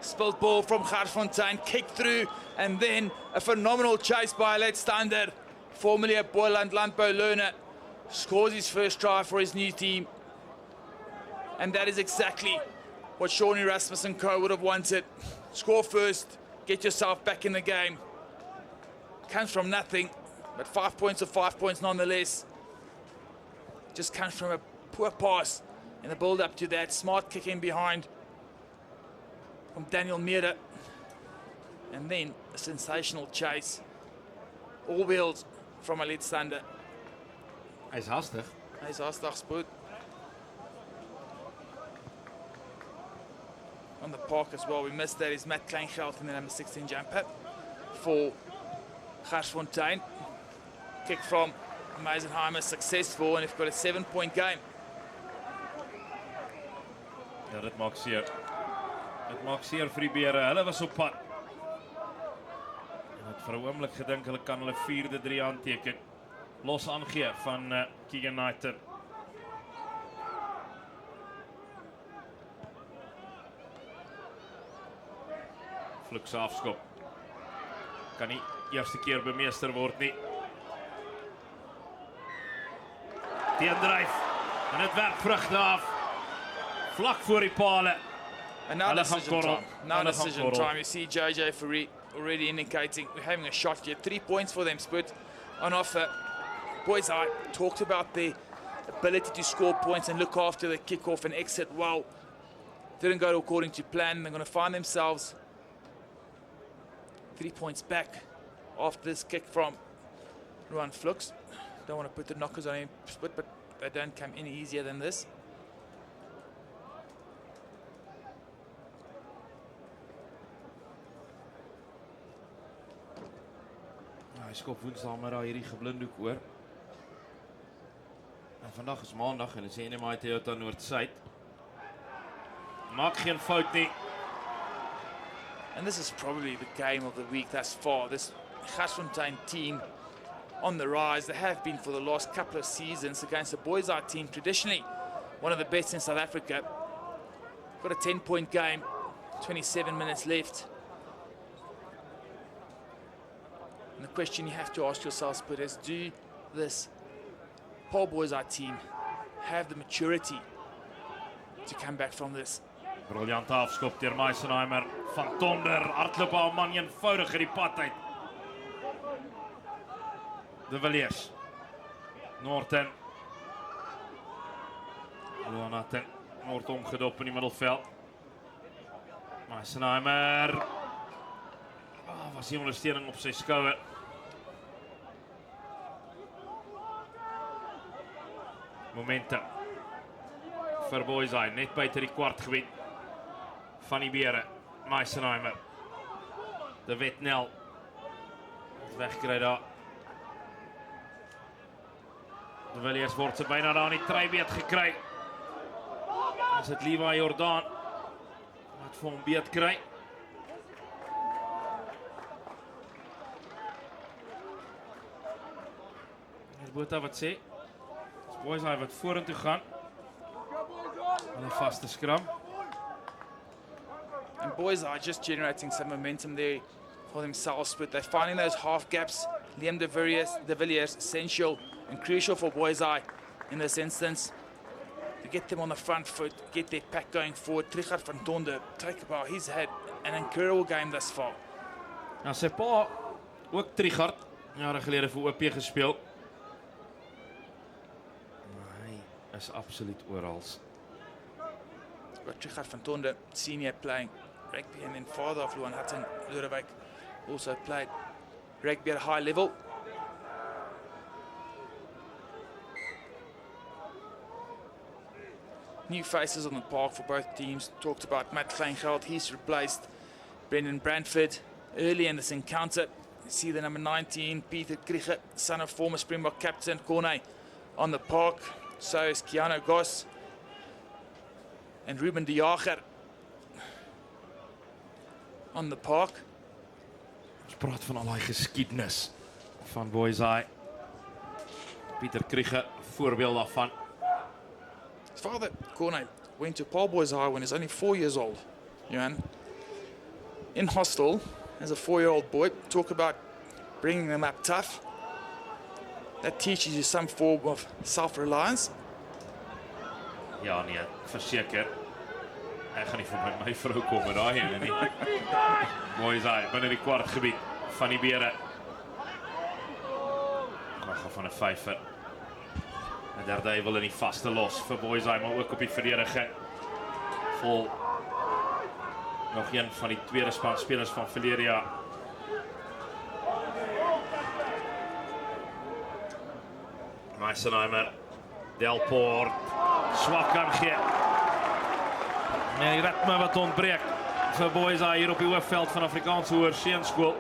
Spilled ball from Garsfontein, kick through, and then a phenomenal chase by Alex Stander, formerly a Boland Landbou learner, scores his first try for his new team. And that is exactly what Shawnee Rasmus and co would have wanted. Score first, get yourself back in the game. Comes from nothing, but 5 points are 5 points nonetheless. Just comes from a poor pass in the build-up to that. Smart kick in behind from Daniel Meerde. And then a sensational chase. All wheels from Alex Stander. Hy's hastig. Hy's hastig, spoed. On the park as well, we missed that is Matt Kleingeld in the number 16 jumper for Garsfontein. Kick from Meisenheimer, successful, and we've got a 7-point game. Ja, dit maak seer. Dit maak seer vir die Bere. Hulle was op pad. En het vir 'n oomblik gedink hulle kan hulle 4de 3 aanteken. los aangee van Keegan Knighton. Fluks afskop. Kan nie eerste keer bemeester word nie. Teendryf. En dit werk vrugte af. Vlak voor die pale. And now decision time. Now decision time. You see JJ Farid already indicating we're having a shot here. 3 points for them, Spud, on offer. Boishaai talked about their ability to score points and look after the kickoff and exit well. Didn't go according to plan. They're going to find themselves 3 points back after this kick from Luhan Flux. Don't want to put the knockers on him, Spud, but they don't come any easier than this. Hy skop Woensdagmiddag hierdie geblinddoek hoor. En vandag is maandag en is NMI Toyota Noord Suid. Maak geen fout nie. And this is probably the game of the week thus far. This Garsfontein team on the rise. They have been for the last couple of seasons against the Boishaai team, traditionally one of the best in South Africa. Got a 10-point game, 27 minutes left. And the question you have to ask yourself, Spud, is do this Paarl Boys High team have the maturity to come back from this? Briljante afskop deur Meisenheimer van Tonder. Hardloop al man eenvoudig uit die pad uit. De Villiers. Norton. Luhan Hattingh word omgedop in die middelveld. Meisenheimer. Was die ondersteuning op sy skouer. Momentum vir Boishaai, net buite die kwartgebied van die Bere. Meisenheimer. De Wetnel. Wegkry daar. De Villiers word sy byna daar in die treibeet gekry. Is dit Levi Jordan wat vir hom beet kry. Bota wat sê, Boishaai wat vorentoe gaan. Hulle vaste skram. And Boishaai just generating some momentum there for themselves, but they're finding those half gaps. Liam de Villiers, essential and crucial for Boishaai in this instance. To get them on the front foot, get their pack going forward. Drewyn van Tonder, take about he's had an incredible game thus far. Nou sy pa, ook Drewyn, jare gelede vir OP gespeel. Is absoluut orals. But Drewyn van Tonder, senior, playing rugby, and then father of Luhan Hattingh, Ludovic, also played rugby at a high level. New faces on the park for both teams. Talked about Matt Kleingeld. He's replaced Brendan Brantford early in this encounter. You see the number 19, Peter Krige, son of former Springbok captain Corne, on the park. So is Keanu Goss and Ruben de Jager on the park. Ons praat van al die geskiedenis van Boishaai. Peter Krige, voorbeeld daarvan. His father, Corne, went to Paarl Boys High when he was only 4 years old. Johan, in hostel as a 4-year-old boy. Talk about bringing them up tough. That teaches you some form of self-reliance. Ja nee, verseker. Hy gaan nie vir my vrou kom met daai ene nie. Boishaai binne die kwartgebied van die Bere. Gaan van 'n vyfer. En derde hy wil in die vaste los vir Boishaai, maar ook op die verdediging. Vol nog een van die tweede span spelers van verlede jaar. Meisenheimer, Delpoort, swak aangee. En die ritme wat ontbreek vir Boishaai hier op die hoofveld van Afrikaanse Hoërseunskool.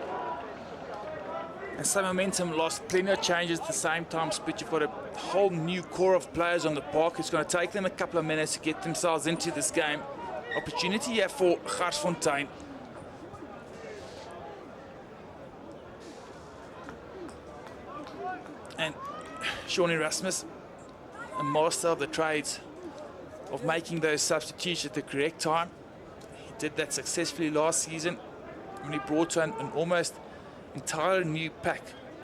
And some momentum lost, plenty of changes at the same time, but you've got a whole new core of players on the park. It's going to take them a couple of minutes to get themselves into this game. Opportunity here for Garsfontein. And Sean Erasmus, a master of the trades of making those substitutes at the correct time. He did that successfully last season when he brought on an almost entire new pack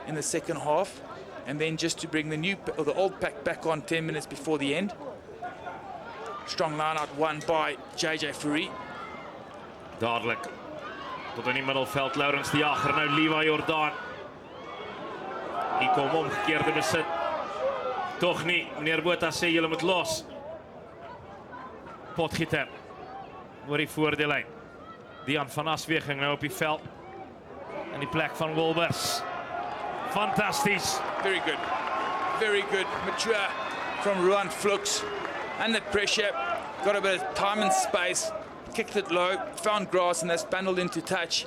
in the second half, and then just to bring the old pack back on 10 minutes before the end. Strong line-out won by JJ Fourie. Dadelijk. Tot in die middelveld, Laurens de Jager, nou Levi Jordaan. Die kom omgekeerde besit. Toch niet, meneer Botha sê julle moet los. Potgieter, oor die voordeellyn. Dian van Asweging nou op die veld. In die plek van Wilbers. Fantastisch. Very good. Very good. Mature from Ruan Flux. Under pressure. Got a bit of time and space. Kicked it low. Found grass and that's bundled into touch.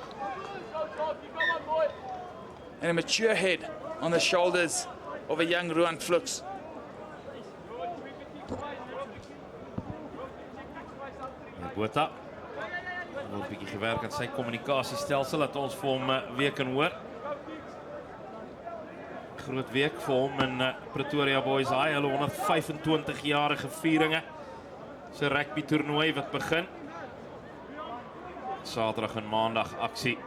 And a mature head on the shoulders of a young Ruan Flux. Botha. Er wordt een beetje gewerkt aan zijn communicatiestelsel. Laat ons voor hem weer kan hoor. Groot week vir hom in Pretoria Boys High. Hulle 125-jarige vieringe. Sy rugby toernooi wat begin. Saterdag en maandag aksie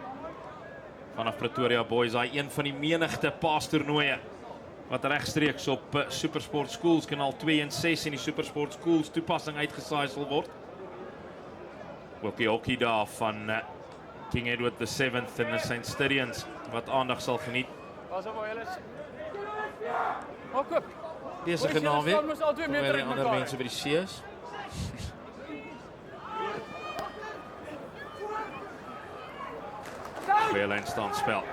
vanaf Pretoria Boys High. Een van die menigte paastoernooie wat regstreeks op Supersport Schools kanaal 2 en 6 in die Supersport Schools toepassing uitgesaai sal word. Ook die hockey daar van King Edward VII en de St. Stadions wat aandag sal geniet. Deze naweek, terwijl die andere mensen bij die CS. Twee lijnstandspel.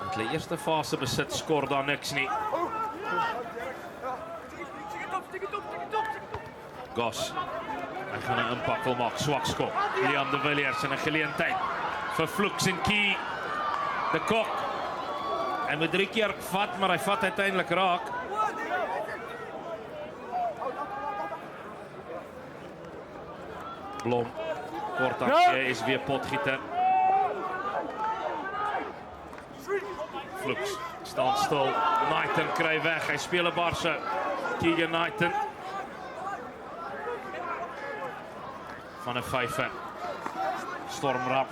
In de eerste fase bezit scoort daar niks niet. Gos. Hij gaat een impact wil maken. Zwakskop. Leon de Villiers en een geleentheid. Voor Flux en Key. De Kok. Hij moet 3 keer vat, maar hij vat uiteindelijk raak. Blom. Kort actie is weer potgieter. Flux. Stand stil. Knighton krijgt weg. Hij speelt Barse. Keegan Knighton. Van een 5. Stormrap.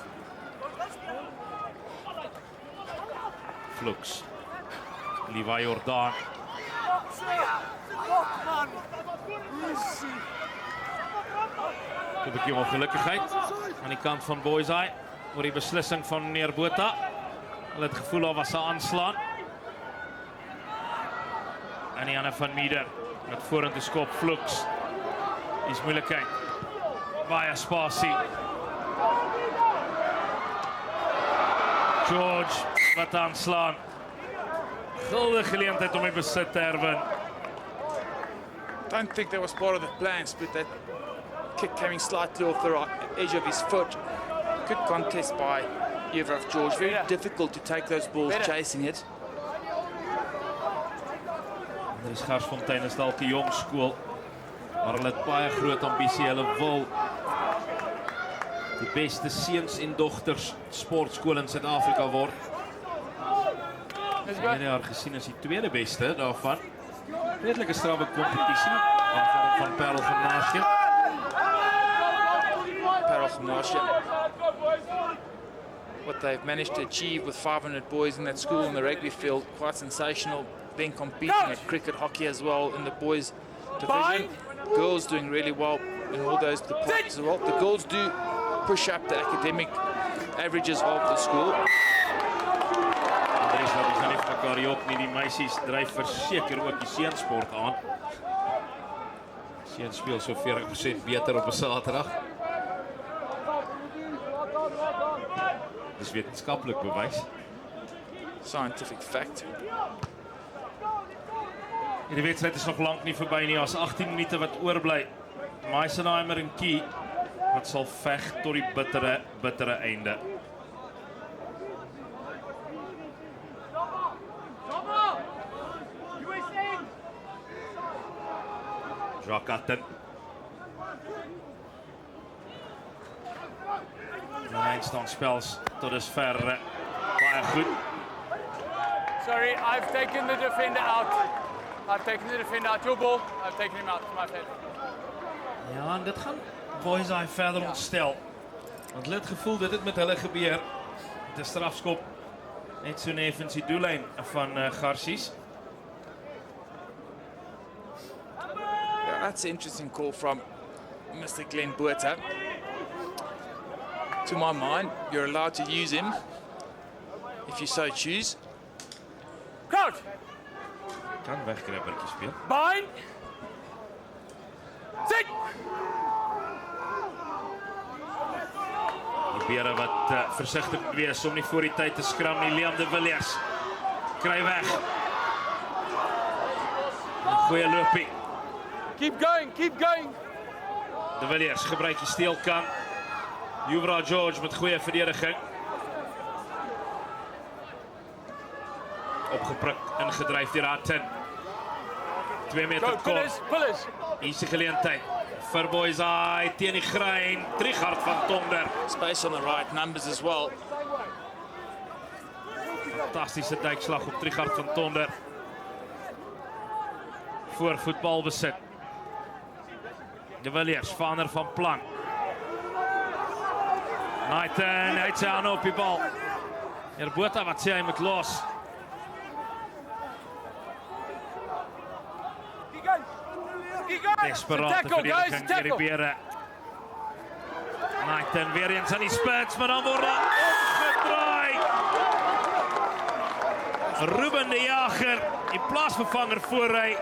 Flux. Levi Jordaan. Een beetje ongelukkigheid aan die kant van Boishaai. Voor die beslissing van meneer Botha. Hulle het gevoel al was ze aanslaan. En die ander van Mieder. Met vorentoe skop Flux. Die is moeilijkheid. Baie spasie. George wat aanslaan. Guldige geleentheid om die besit te herwin. Don't think that was part of the plans, but that kick coming slightly off the right edge of his foot. Good contest by Evraf George. Very difficult to take those balls chasing it. Er is Garsfontein is dalk 'n jong skool. Maar hulle het baie groot ambisie. Hulle wil die beste seuns en dogters sportskool in Suid-Afrika word. Hierdie jaar gesien as die tweede beste daarvan. Redelike strawwe kompetisie van Paarl Gymnasium. Paarl Gymnasium. What they've managed to achieve with 500 boys in that school in the rugby field, quite sensational. Then competing at cricket, hockey as well in the boys division. Girls doing really well in all those departments as well. The girls do push up the academic averages of the school. Er is wat ons net mekaar ook nie. Die meisies dryf verseker ook die seensport aan. Seen speel so 40% beter op 'n Saterdag. Dis wetenskaplik bewys. Scientific fact. Die wedstryd is nog lank nie verby nie. As 18 minute wat oorbly. Meisenheimer en Key wat sal veg tot die bittere einde. Jacques Atten. Die eindstandspels tot dusver baie goed. Sorry, I've taken the defender out. I've taken the defender out. Your ball. I've taken him out. It's my bad. Ja, en dit gaan Boishaai verder ontstel. Want hulle het gevoel dat dit met hulle gebeur. De strafskop net so neffens die doellyn van Garsies. Yeah, that's an interesting call from Mr. Glenn Buerta. To my mind, you're allowed to use him if you so choose. Crouch. Kan wegkrabbertjie speel. Bind. Sit. Die bere wat versigtig moet wees om nie voor die tyd te skram nie. Liam de Villiers kry weg. Goeie loopie. Keep going, keep going. De Villiers gebruik die steelkant. Juvra George met goeie verdediging. Opgeprik, ingedryf deur Hattingh. 2 meter Go, kort. Pillars. Hier is die geleentheid vir Boishaai teen die grein. Driegaard van Tonder. Space on the right, numbers as well. Fantastische duikslag op Driegaard van Tonder. Voor voetbalbesit. De Villiers, Vaner van plan. Nathan, hy het sy aan op die bal. Hier Botha wat sê hy moet los. Desperate verdediging deur die bere. Nathan weer eens aan die spits, maar dan word daar omgedraai. Ruben de Jager, die plaasvervanger voor hy.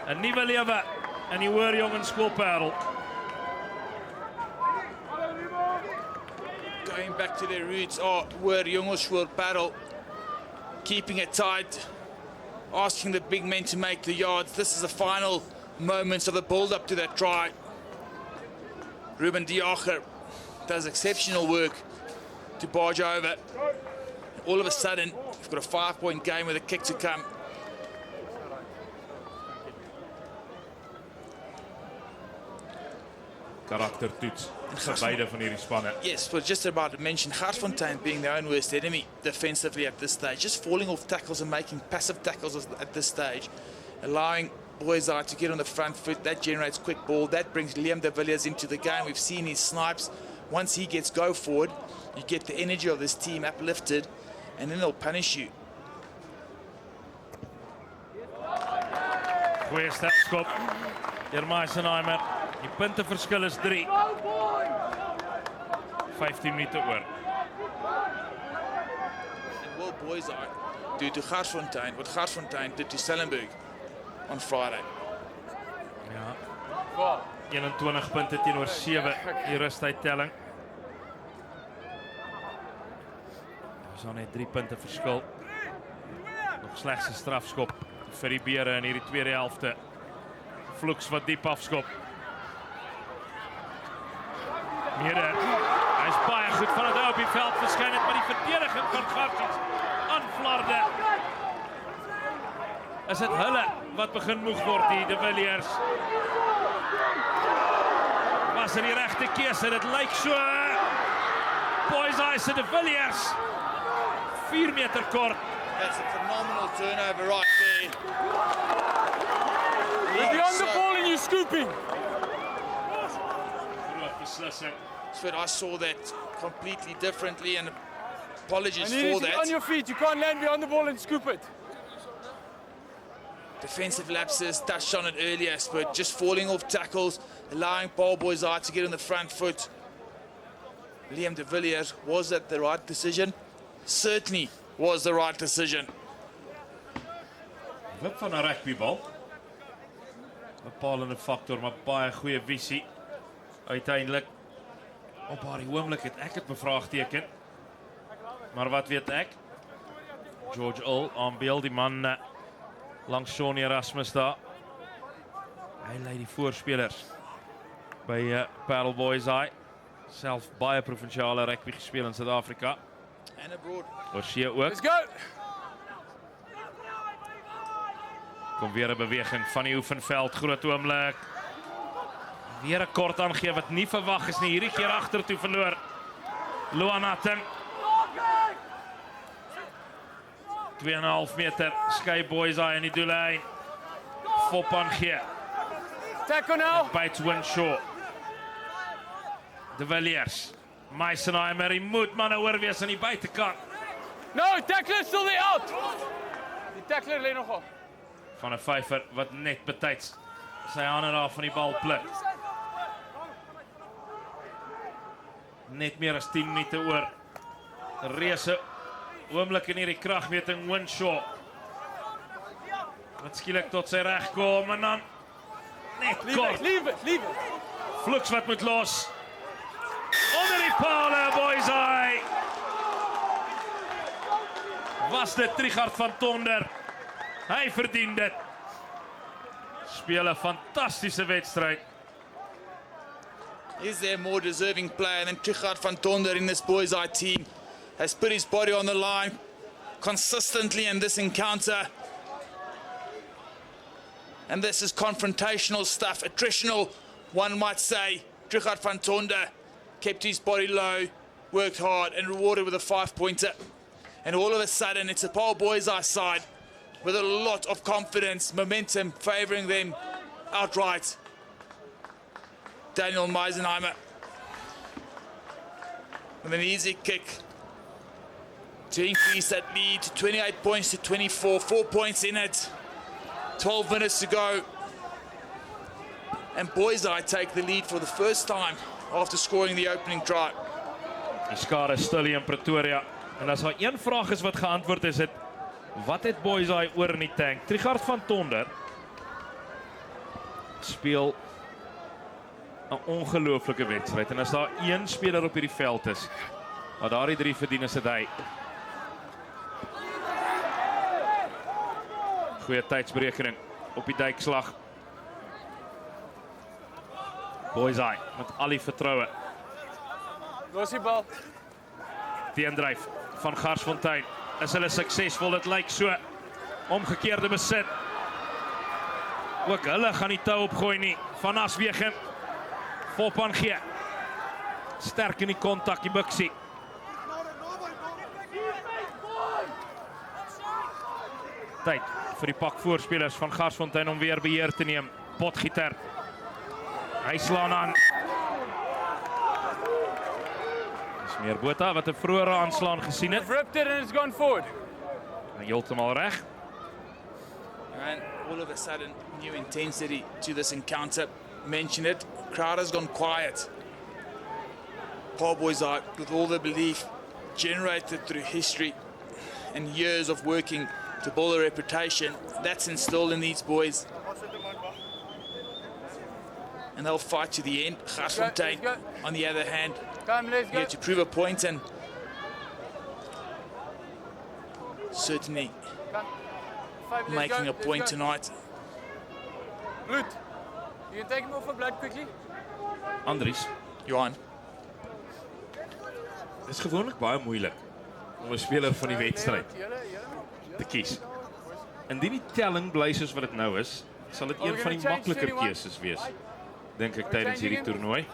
'n nuwe lewe in die hoër jongenskool Paarl. Going back to their roots, were jongenskool Paarl. Keeping it tight. Asking the big men to make the yards. This is the final moments of the build-up to that try. Ruben de Jager does exceptional work to barge over. All of a sudden, we've got a 5-point game with a kick to come. Karaktertoets vir beide van hierdie spanne. Yes, was just about to mention Garsfontein being their own worst enemy defensively at this stage, just falling off tackles and making passive tackles at this stage, allowing Boishaai to get on the front foot. That generates quick ball. That brings Liam de Villiers into the game. We've seen his snipes. Once he gets go forward, you get the energy of this team uplifted, and then they'll punish you. Goeie stelskop. Deur Meisenheimer. Die punteverskil is 3. 15 minute oor. And will Boishaai do to Garsfontein what Garsfontein did to Stellenberg on Friday? Ja. 21 punte teenoor 7 die rustuittelling. Ons het net 3 punte verskil. Nog slegs 'n strafskop vir die bere in hierdie tweede helfte. Vloeks wat diep afskop. Mede, hy is baie goed van het op die veld verskyn het, maar die verdediging van Garsies aanflarde. Is dit hulle wat begin moeg word, die de Villiers? Was die regte keuse, dit lyk so. Boishaai se de Villiers. 4 meter kort. That's a phenomenal turnover right there. If you're on the ball and you're scooping. Groot beslissing. But I saw that completely differently, and apologies And you for need to be on that. your feet. You can't land behind the ball and scoop it. Defensive lapses, touched on it earlier, but just falling off tackles, allowing Paarl Boys High to get on the front foot. Liam de Villiers, was that the right decision? Certainly was the right decision. Wip van 'n rugbybal. Bepalende faktor, maar baie goeie visie. Uiteindelik op haar oomblik het ek dit bevraagteken. Maar wat weet ek? George Ull aanbeel die man langs Shaun Erasmus daar. Hy lei die voorspelers by Paarl Boys High. Self baie provinsiale rugby gespeel in Suid-Afrika. And abroad. Oorsee ook. Let's go. Kom weer 'n beweging van die oefenveld, groot oomblik. Weer 'n kort aangee wat nie verwag is nie, hierdie keer agtertoe verloor. Luhan Hattingh. 2,5 meter skei Boishaai in die doellyn. Foppan gee. Tackle now. Bytes Winshaw. De Villiers. Meisenheimer, die moet manne oorwees aan die buitekant. No, tackler still there out. Die tackler lê nog op. Van 'n vyfer wat net betyds sy hande af van die bal pluk. Net meer as 10 minute oor. 'n Reuse oomblik in hierdie kragmeting. Winshaw wat skielik tot sy reg kom en dan net kort. Leave it. Vloeks wat moet los. Onder die paal, Boishaai. Was dit Drewyn van Tonder? Hy verdien dit. Speel 'n fantastiese wedstryd. Is there more deserving player than Drewyn van Tonder in this Boishaai team? Has put his body on the line consistently in this encounter. And this is confrontational stuff, attritional, one might say. Drewyn van Tonder kept his body low, worked hard, and rewarded with a 5-pointer. And all of a sudden, it's a Paarl Boys High side with a lot of confidence, momentum, favouring them outright. Daniel Meisenheimer with an easy kick to increase that lead to 28 points to 24, 4 points in it. 12 minutes to go. And Boishaai take the lead for the first time after scoring the opening try. Die skare is stil hier in Pretoria. En as daar een vraag is wat geantwoord is, wat het Boishaai oor in die tank? Drewyn van Tonder speel 'n ongelooflike wedstryd. En as daar een speler op hierdie veld is wat daardie 3 verdien, is dit hy. Goeie tydsberekening op die duikslag. Boishaai met al die vertroue. Los die bal. Teendryf van Garsfontein. Is hulle suksesvol? Dit lyk so. Omgekeerde besit. Ook hulle gaan nie tou opgooi nie. Van Aswegen. Foppan gee. Sterk in die kontak, die buksie. Tyd vir die pak voorspelers van Garsfontein om weer beheer te neem. Potgieter. Hy slaan aan. Dis meer Botha wat 'n vroeëre aanslaan gesien het. Ripped it and it's gone forward. Heeltemal reg. And all of a sudden, new intensity to this encounter. Mention it, crowd has gone quiet. Paarl Boys High, with all the belief generated through history and years of working to build a reputation, that's instilled in these boys. And they'll fight to the end. Garsfontein, on the other hand, Come, let's go. here to prove a point and certainly Five, let's making go, a point let's go. tonight. Bloed. You can take him off for blood quickly. Andries, Johan. dit is gewoonlik baie moeilik om 'n speler van die wedstryd te kies. Indien die telling bly soos wat dit nou is, sal dit een van die makliker keuses wees, dink ek, tydens hierdie toernooi.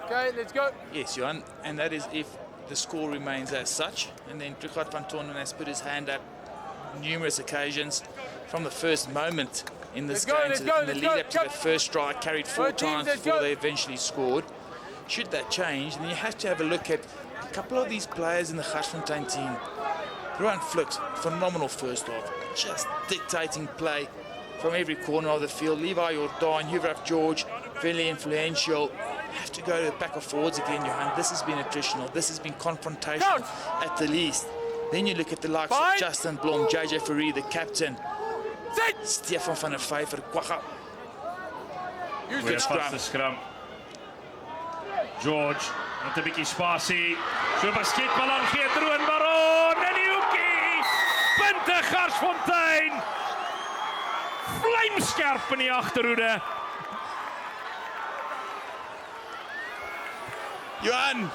Okay, let's go. Yes, Johan, and that is if the score remains as such. And then Drewyn van Tonder has put his hand up numerous occasions from the first moment in this Let's go, game let's to go, in the let's lead go, up to the come. first strike, carried 4 Both teams, times let's before go. they eventually scored. Should that change, then you have to have a look at a couple of these players in the Garsfontein team. Drewyn Fliks, phenomenal first half, just dictating play from every corner of the field. Levi Jordan, Huvraf George, very influential. Have to go to the back of forwards again, Johan. This has been attritional. This has been confrontational at the least. Then you look at the likes Fine. of Justin Blom, JJ Fourie, the captain. Sit. Stefan van der Vyver, Kwagga. Use Weer it. vaste skram. George met 'n bietjie spasie. So basketbal aan gee Drewyn Baron en die hoekie. Punte Garsfontein. Vlamskerp in die agterhoede. Johan,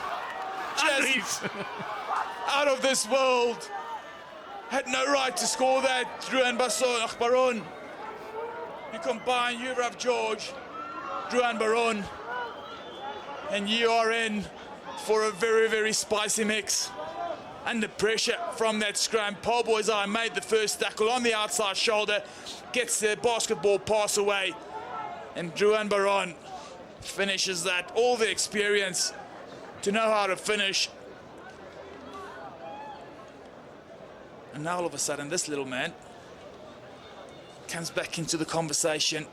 just Andries. out of this world. Had no right to score that, Drewyn Baron. You combine Huvraf George, Drewyn Baron, and you are in for a very, very spicy mix. under pressure from that scrum. Paarl Boys High made the first tackle on the outside shoulder, gets the basketball pass away, and Drewyn Baron finishes that. All the experience to know how to finish. And now all of a sudden this little man comes back into the conversation.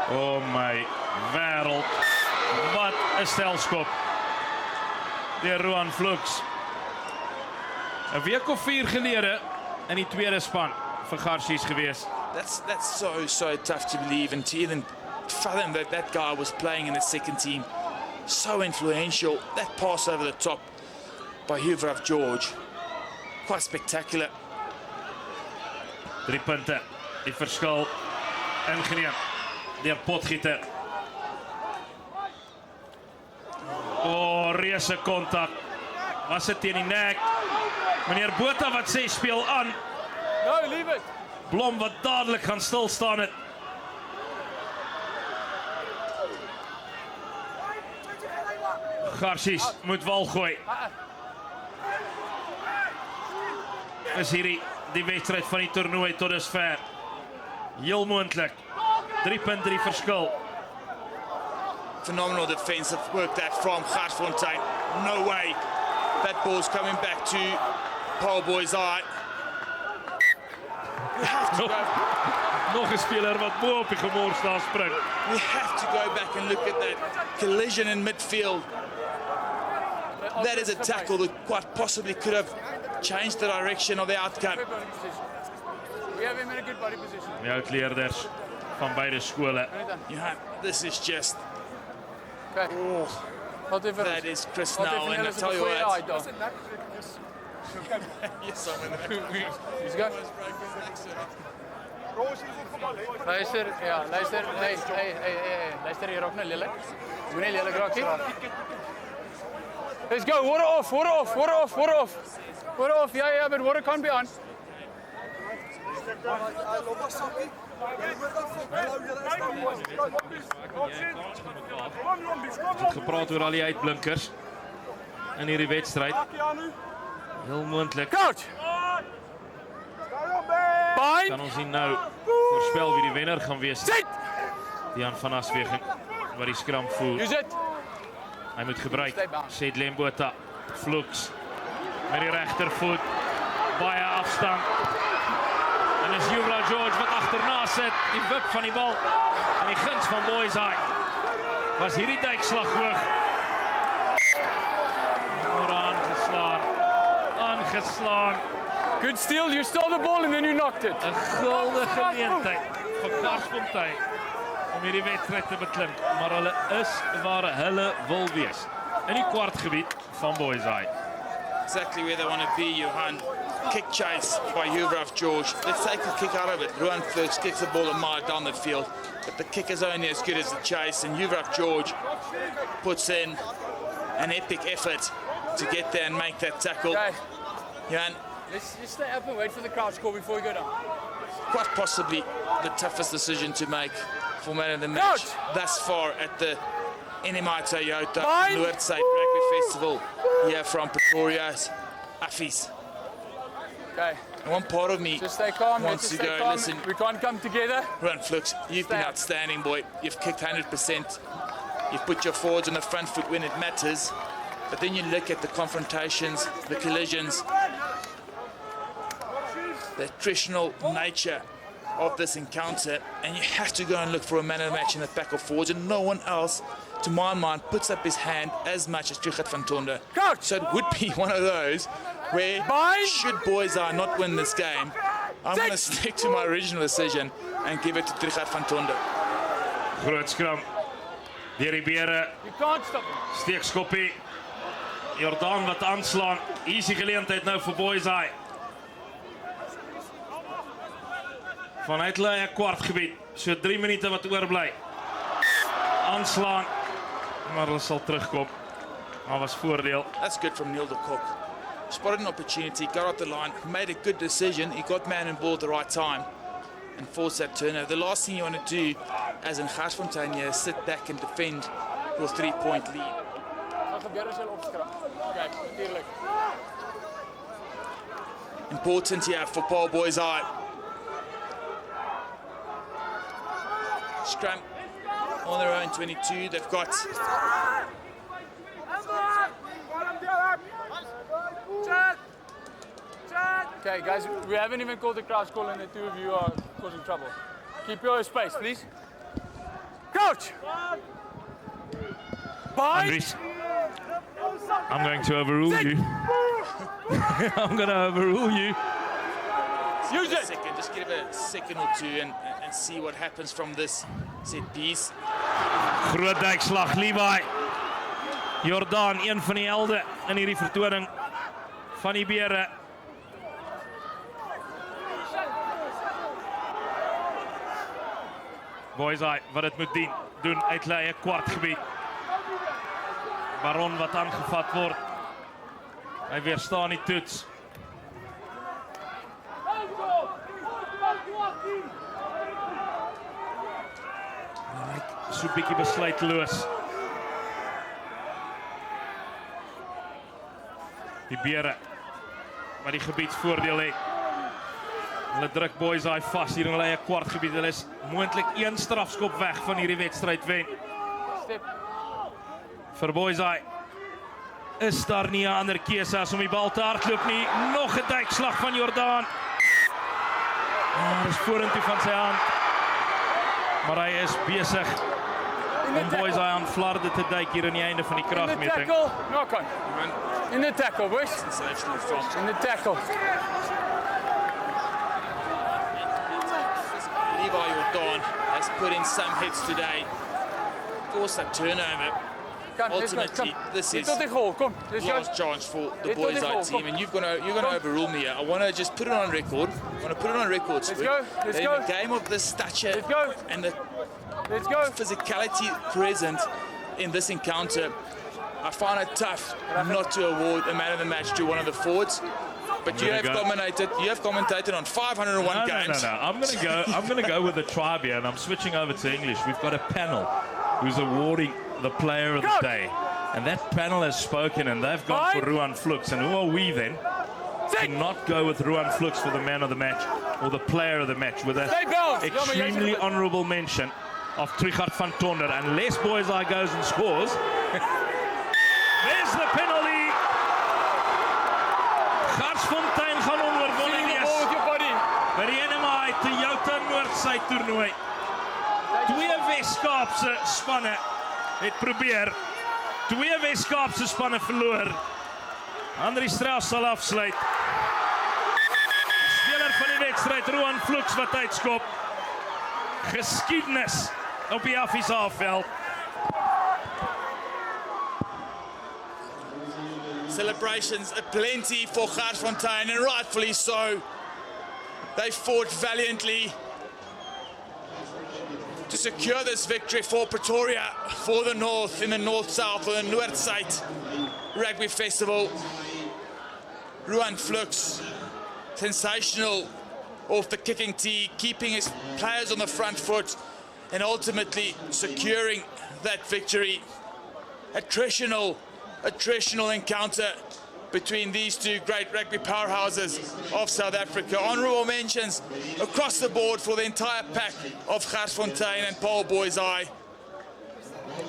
Oh my wereld, wat een stelskop. Deur Roan Vloeks. 'n week of 4 gelede in die tweede span vir Garsies gewees. That's so tough to believe, and to even fathom that guy was playing in the second team. So influential. That pass over the top by Huvraf George. Quite spectacular. 3 punte, die verskil ingeneem deur Potgieter. Reuse kontak. Was dit teen die nek? Meneer Botha wat sê speel aan. No, leave it. Blom wat dadelik gaan stil staan het. Garsies moet wal gooi. Is hierdie die wedstryd van die toernooi tot dusver. Heel moontlik. 3 punte die verskil. Phenomenal defensive work that from Garsfontein. No way. That ball's coming back to Paarl Boys High. We have to go. Nog 'n speler wat bo op die gemors staan spring. We have to go back and look at that collision in midfield. That is a tackle that quite possibly could have changed the direction of the outcome. We have him in a good body position. Die oudleerders van beide skole. Yeah, this is just... Okay. Oh, that is Chris now, and I tell you what... Yes, I'm in the... He's got... Luister, ja, luister, hey, luister hier ook naar Lille. Doe niet Lille graag hier. Let's go, water off. Water off, yeah, but water can't be on. Ons het gepraat oor al die uitblinkers in hierdie wedstryd. Heel moontlik. Coach! Bind! Kan ons nie nou voorspel wie die wenner gaan wees. Sit! Dian van Aswegen wat die skram voer. Use it! Hy moet gebruik. Sê Lembota. Vloeks met die regtervoet. Baie afstand. En is Huvraf George wat agterna sit. Die wip van die bal. En die guns van Boishaai. Was hierdie duikslag hoog. Aangeslaan. Good steal, you stole the ball and then you knocked it. 'n guldige geleentheid vir Garsfontein om hierdie wedstryd te beklim, maar hulle is waar hulle wil wees in die kwartgebied van Boishaai. Exactly where they want to be, Johan. Kick chase by Huvraf George. Let's take a kick out of it. Roan Vloeks kicks the ball a mile down the field, but the kick is only as good as the chase, and Huvraf George puts in an epic effort to get there and make that tackle. Okay. Johan, Let's just stay up and wait for the crowd score before we go down. quite possibly the toughest decision to make for man of the match thus far at the NMI Toyota Noord Suid Rugby Festival here from Pretoria's Affies. Okay. And one part of me Just stay calm. wants Let's to just stay go, calm. listen, We can't come together. Roan Vloeks, you've been Stay up. outstanding, boy. You've kicked 100%. You've put your forwards on the front foot when it matters. But then you look at the confrontations, the collisions, the attritional nature of this encounter, and you have to go and look for a man of the match in the pack of forwards, and no one else, to my mind, puts up his hand as much as Trichat van Tonder. Coach! So it would be one of those where, should Boishaai not win this game, I'm going to stick to my original decision and give it to Trichat van Tonder. Groot skram. Deur die bere, You can't stop him. steekskoppie. Jordaan wat aanslaan. Easy geleentheid nou vir Boishaai. Vanuit hulle eie kwartgebied. So 3 minute wat oorbly. Aanslaan. Maar hulle sal terugkom. Maar was voordeel. That's good from Neil de Kock. Spotted an opportunity, got up the line, made a good decision. He got man and ball at the right time. and force that turnover. The last thing you want to do, as in Garsfontein here, is sit back and defend your 3-point lead. Important here for Paarl Boys High. Scrum on their own 22. They've got Okay, guys, we haven't even called the crouch call and the two of you are causing trouble. Keep your space, please. Crouch! Andries, I'm going to overrule you. I'm going to overrule you. Use it! second, just give it a second or two and see what happens from this set piece. Groot duikslag, Levi. Jordaan, een van die helde in hierdie vertoning van die Bere. Boishaai wat het moet doen uit Leie kwartgebied. Baron wat aangevat word. Hy weerstaan die toets. So 'n bietjie besluiteloos. Die Bere wat die gebiedsvoordeel het. Hulle druk Boishaai vas hier in hulle eie kwartgebied. Hulle is moontlik 1 strafskop weg van hierdie wedstryd wen. Vir Boishaai is daar nie 'n ander keuse as om die bal te hardloop nie. Nog 'n duikslag van Jordaan. Dis vorentoe van sy hand. Maar hy is besig om Boishaai aan flarde te duik hier aan die einde van die kragmeting. In the tackle, boys. Sensational from In the tackle. Levi Jordaan has put in some hits today. Forced that turnover. Ultimately, this is last chance for the Boishaai team, and you're gonna overrule me here. I want to just put it on record. I want to put it on record. Let's go. Let's go. In a game of this stature and the Let's go. physicality present in this encounter, I find it tough not to award a man of the match to one of the forwards. But you have commentated on 501 games. No. I'm gonna go with the tribe here, and I'm switching over to English. We've got a panel who's awarding the player of the day. And that panel has spoken, and they've gone for Luhan Hattingh. And who are we then to not go with Luhan Hattingh for the man of the match or the player of the match with an extremely honourable mention of Drewyn Baron, unless Boishaai goes and scores. There's the penalty. Garsfontein gaan onoorwonde wees by die NMI Toyota Noord Suid toernooi. 2 Wes-Kaapse spanne het probeer. 2 Wes-Kaapse spanne verloor. Andries Strauss sal afsluit. Speler van die wedstryd, Luhan Hattingh wat uitskop. Geskiedenis op die Affies Veld. Celebrations aplenty for Garsfontein, and rightfully so. They fought valiantly to secure this victory for Pretoria, for the North, in the North South, for the Noord Suid Rugby Festival. Luhan Hattingh, sensational off the kicking tee, keeping his players on the front foot, and ultimately securing that victory. Attritional encounter between these two great rugby powerhouses of South Africa. Honourable mentions across the board for the entire pack of Garsfontein and Paarl Boys High.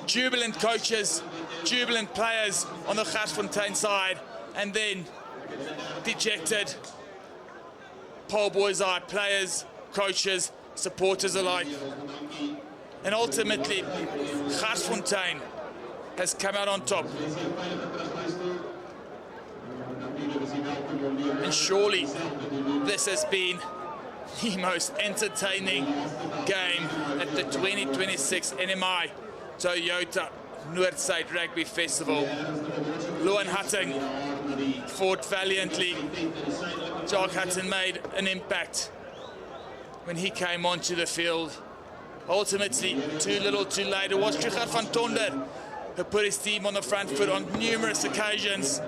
Jubilant coaches, jubilant players on the Garsfontein side, and then dejected Paarl Boys High players, coaches, supporters alike. And ultimately, Garsfontein has come out on top. And surely this has been the most entertaining game at the 2026 NMI Toyota Noord Suid Rugby Festival. Luhan Hattingh fought valiantly. Jock Hatton made an impact when he came onto the field. Ultimately, too little, too late. It was Drewyn Baron who put his team on the front foot on numerous occasions.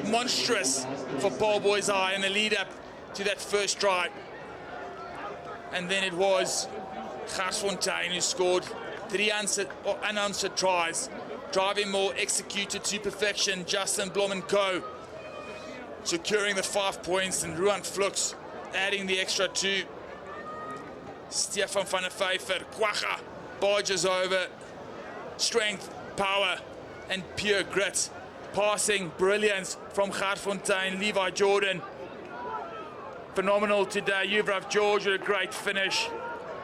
Monstrous for Paarl Boys High in the lead up to that first try. And then it was Garsfontein who scored 3 unanswered tries. Driving more executed to perfection. Justin Blom and co. securing the 5 points, and Luhan Hattingh adding the extra 2. Stefan van der Vyver, Kwacha, barges over. Strength, power, and pure grit. Passing brilliance from Garsfontein, Levi Jordan. Phenomenal today. Yuvraf George with a great finish.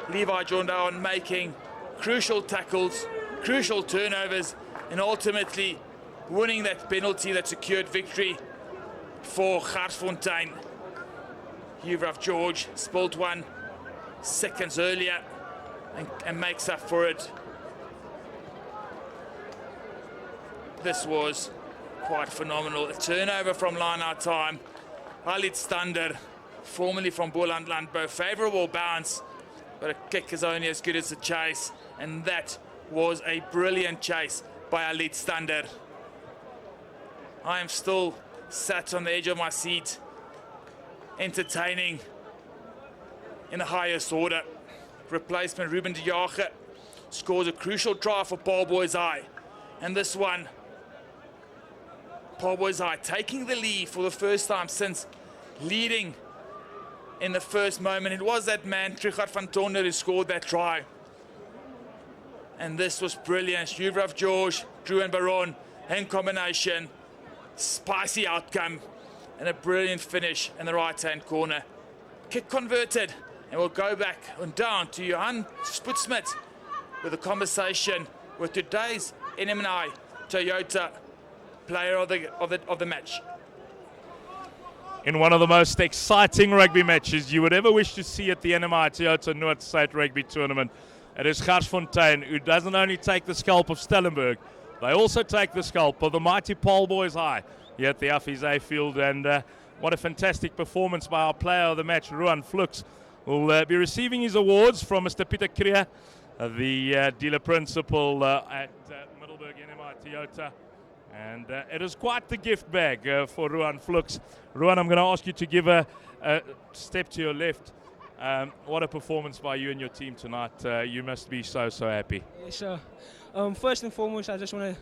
Levi Jordan making crucial tackles, crucial turnovers, and ultimately winning that penalty that secured victory for Garsfontein. Yuvraf George spilled 1 seconds earlier and makes up for it. This was quite phenomenal. A turnover from line-out time. Halit Stander, formerly from Boland Landbouw, favourable bounce, but a kick is only as good as the chase, and that was a brilliant chase by Halit Stander. I am still sat on the edge of my seat, entertaining in the highest order. Replacement Ruben de Jager scores a crucial try for Paarl Boys High, and this one, Paarl Boys High taking the lead for the first time since leading in the first moment. It was that man, Drewyn Baron, who scored that try. And this was brilliant. Yuvraf George, Drewyn Baron in combination. Spicy outcome and a brilliant finish in the right-hand corner. Kick converted, and we'll go back and down to Johan Sputsmit with a conversation with today's NMI Toyota player of the match. In one of the most exciting rugby matches you would ever wish to see at the NMI Toyota Noord Suid rugby tournament. It is Garsfontein who doesn't only take the scalp of Stellenberg, they also take the scalp of the mighty Paarl Boys High here at the Affies field. And what a fantastic performance by our player of the match, Luhan Hattingh, who will be receiving his awards from Mr. Pieter Krier, the dealer principal at Middelburg NMI Toyota. And it is quite the gift bag for Luhan Hattingh. Luhan, I'm going to ask you to give a step to your left. What a performance by you and your team tonight. You must be so happy. Yes, sir. First and foremost, I just want to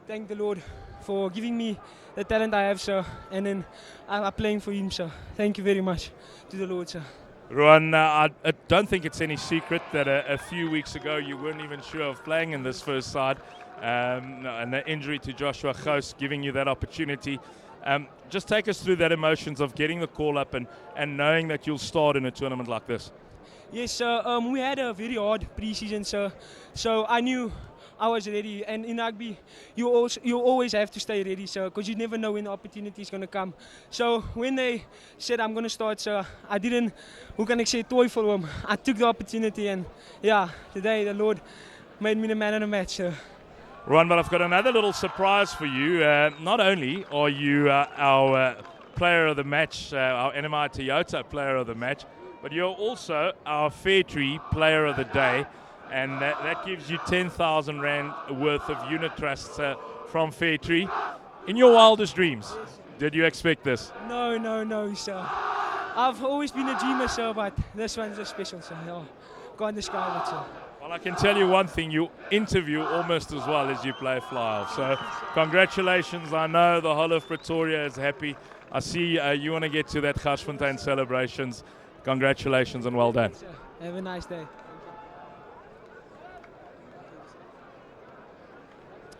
thank the Lord for giving me the talent I have, sir. And then I'm playing for Him, sir. Thank you very much to the Lord, sir. Luhan, I don't think it's any secret that a few weeks ago you weren't even sure of playing in this first side. And the injury to Joshua Gous giving you that opportunity. Just take us through that emotions of getting the call up and knowing that you'll start in a tournament like this. Yes, sir. We had a very hard pre-season, sir. So I knew I was ready. And in rugby, you always have to stay ready, sir, because you never know when the opportunity is going to come. So when they said I'm going to start, sir, I didn't, hoe kan ek sê, toy for them. I took the opportunity, and yeah, today the Lord made me the man of the match, sir. Ron, but I've got another little surprise for you. Not only are you our player of the match, our NMI Toyota player of the match, but you're also our Fair Tree player of the day. And that gives you 10,000 Rand worth of unit trusts from Fair Tree. In your wildest dreams, did you expect this? No, sir. I've always been a dreamer, sir, but this one's a special, sir. Oh, can't describe it, sir. Well, I can tell you one thing, you interview almost as well as you play fly-off. So congratulations. I know the whole of Pretoria is happy. I see you want to get to that Garsfontein celebrations. Congratulations and well done. Have a nice day.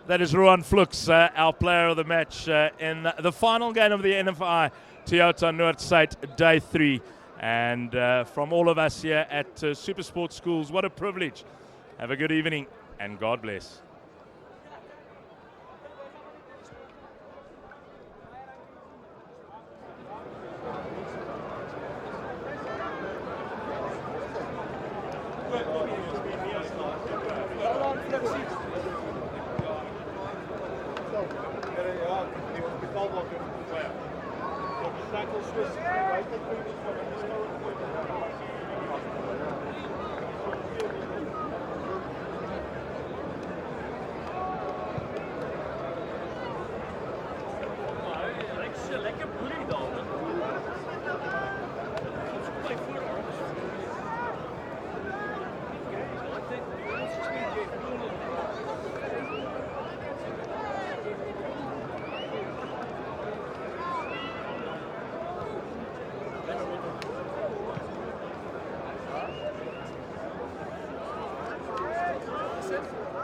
That is Luhan Hattingh, our player of the match in the final game of the NFI Toyota Noord Suid Day 3. And from all of us here at Supersport Schools, what a privilege. Have a good evening and God bless. sit.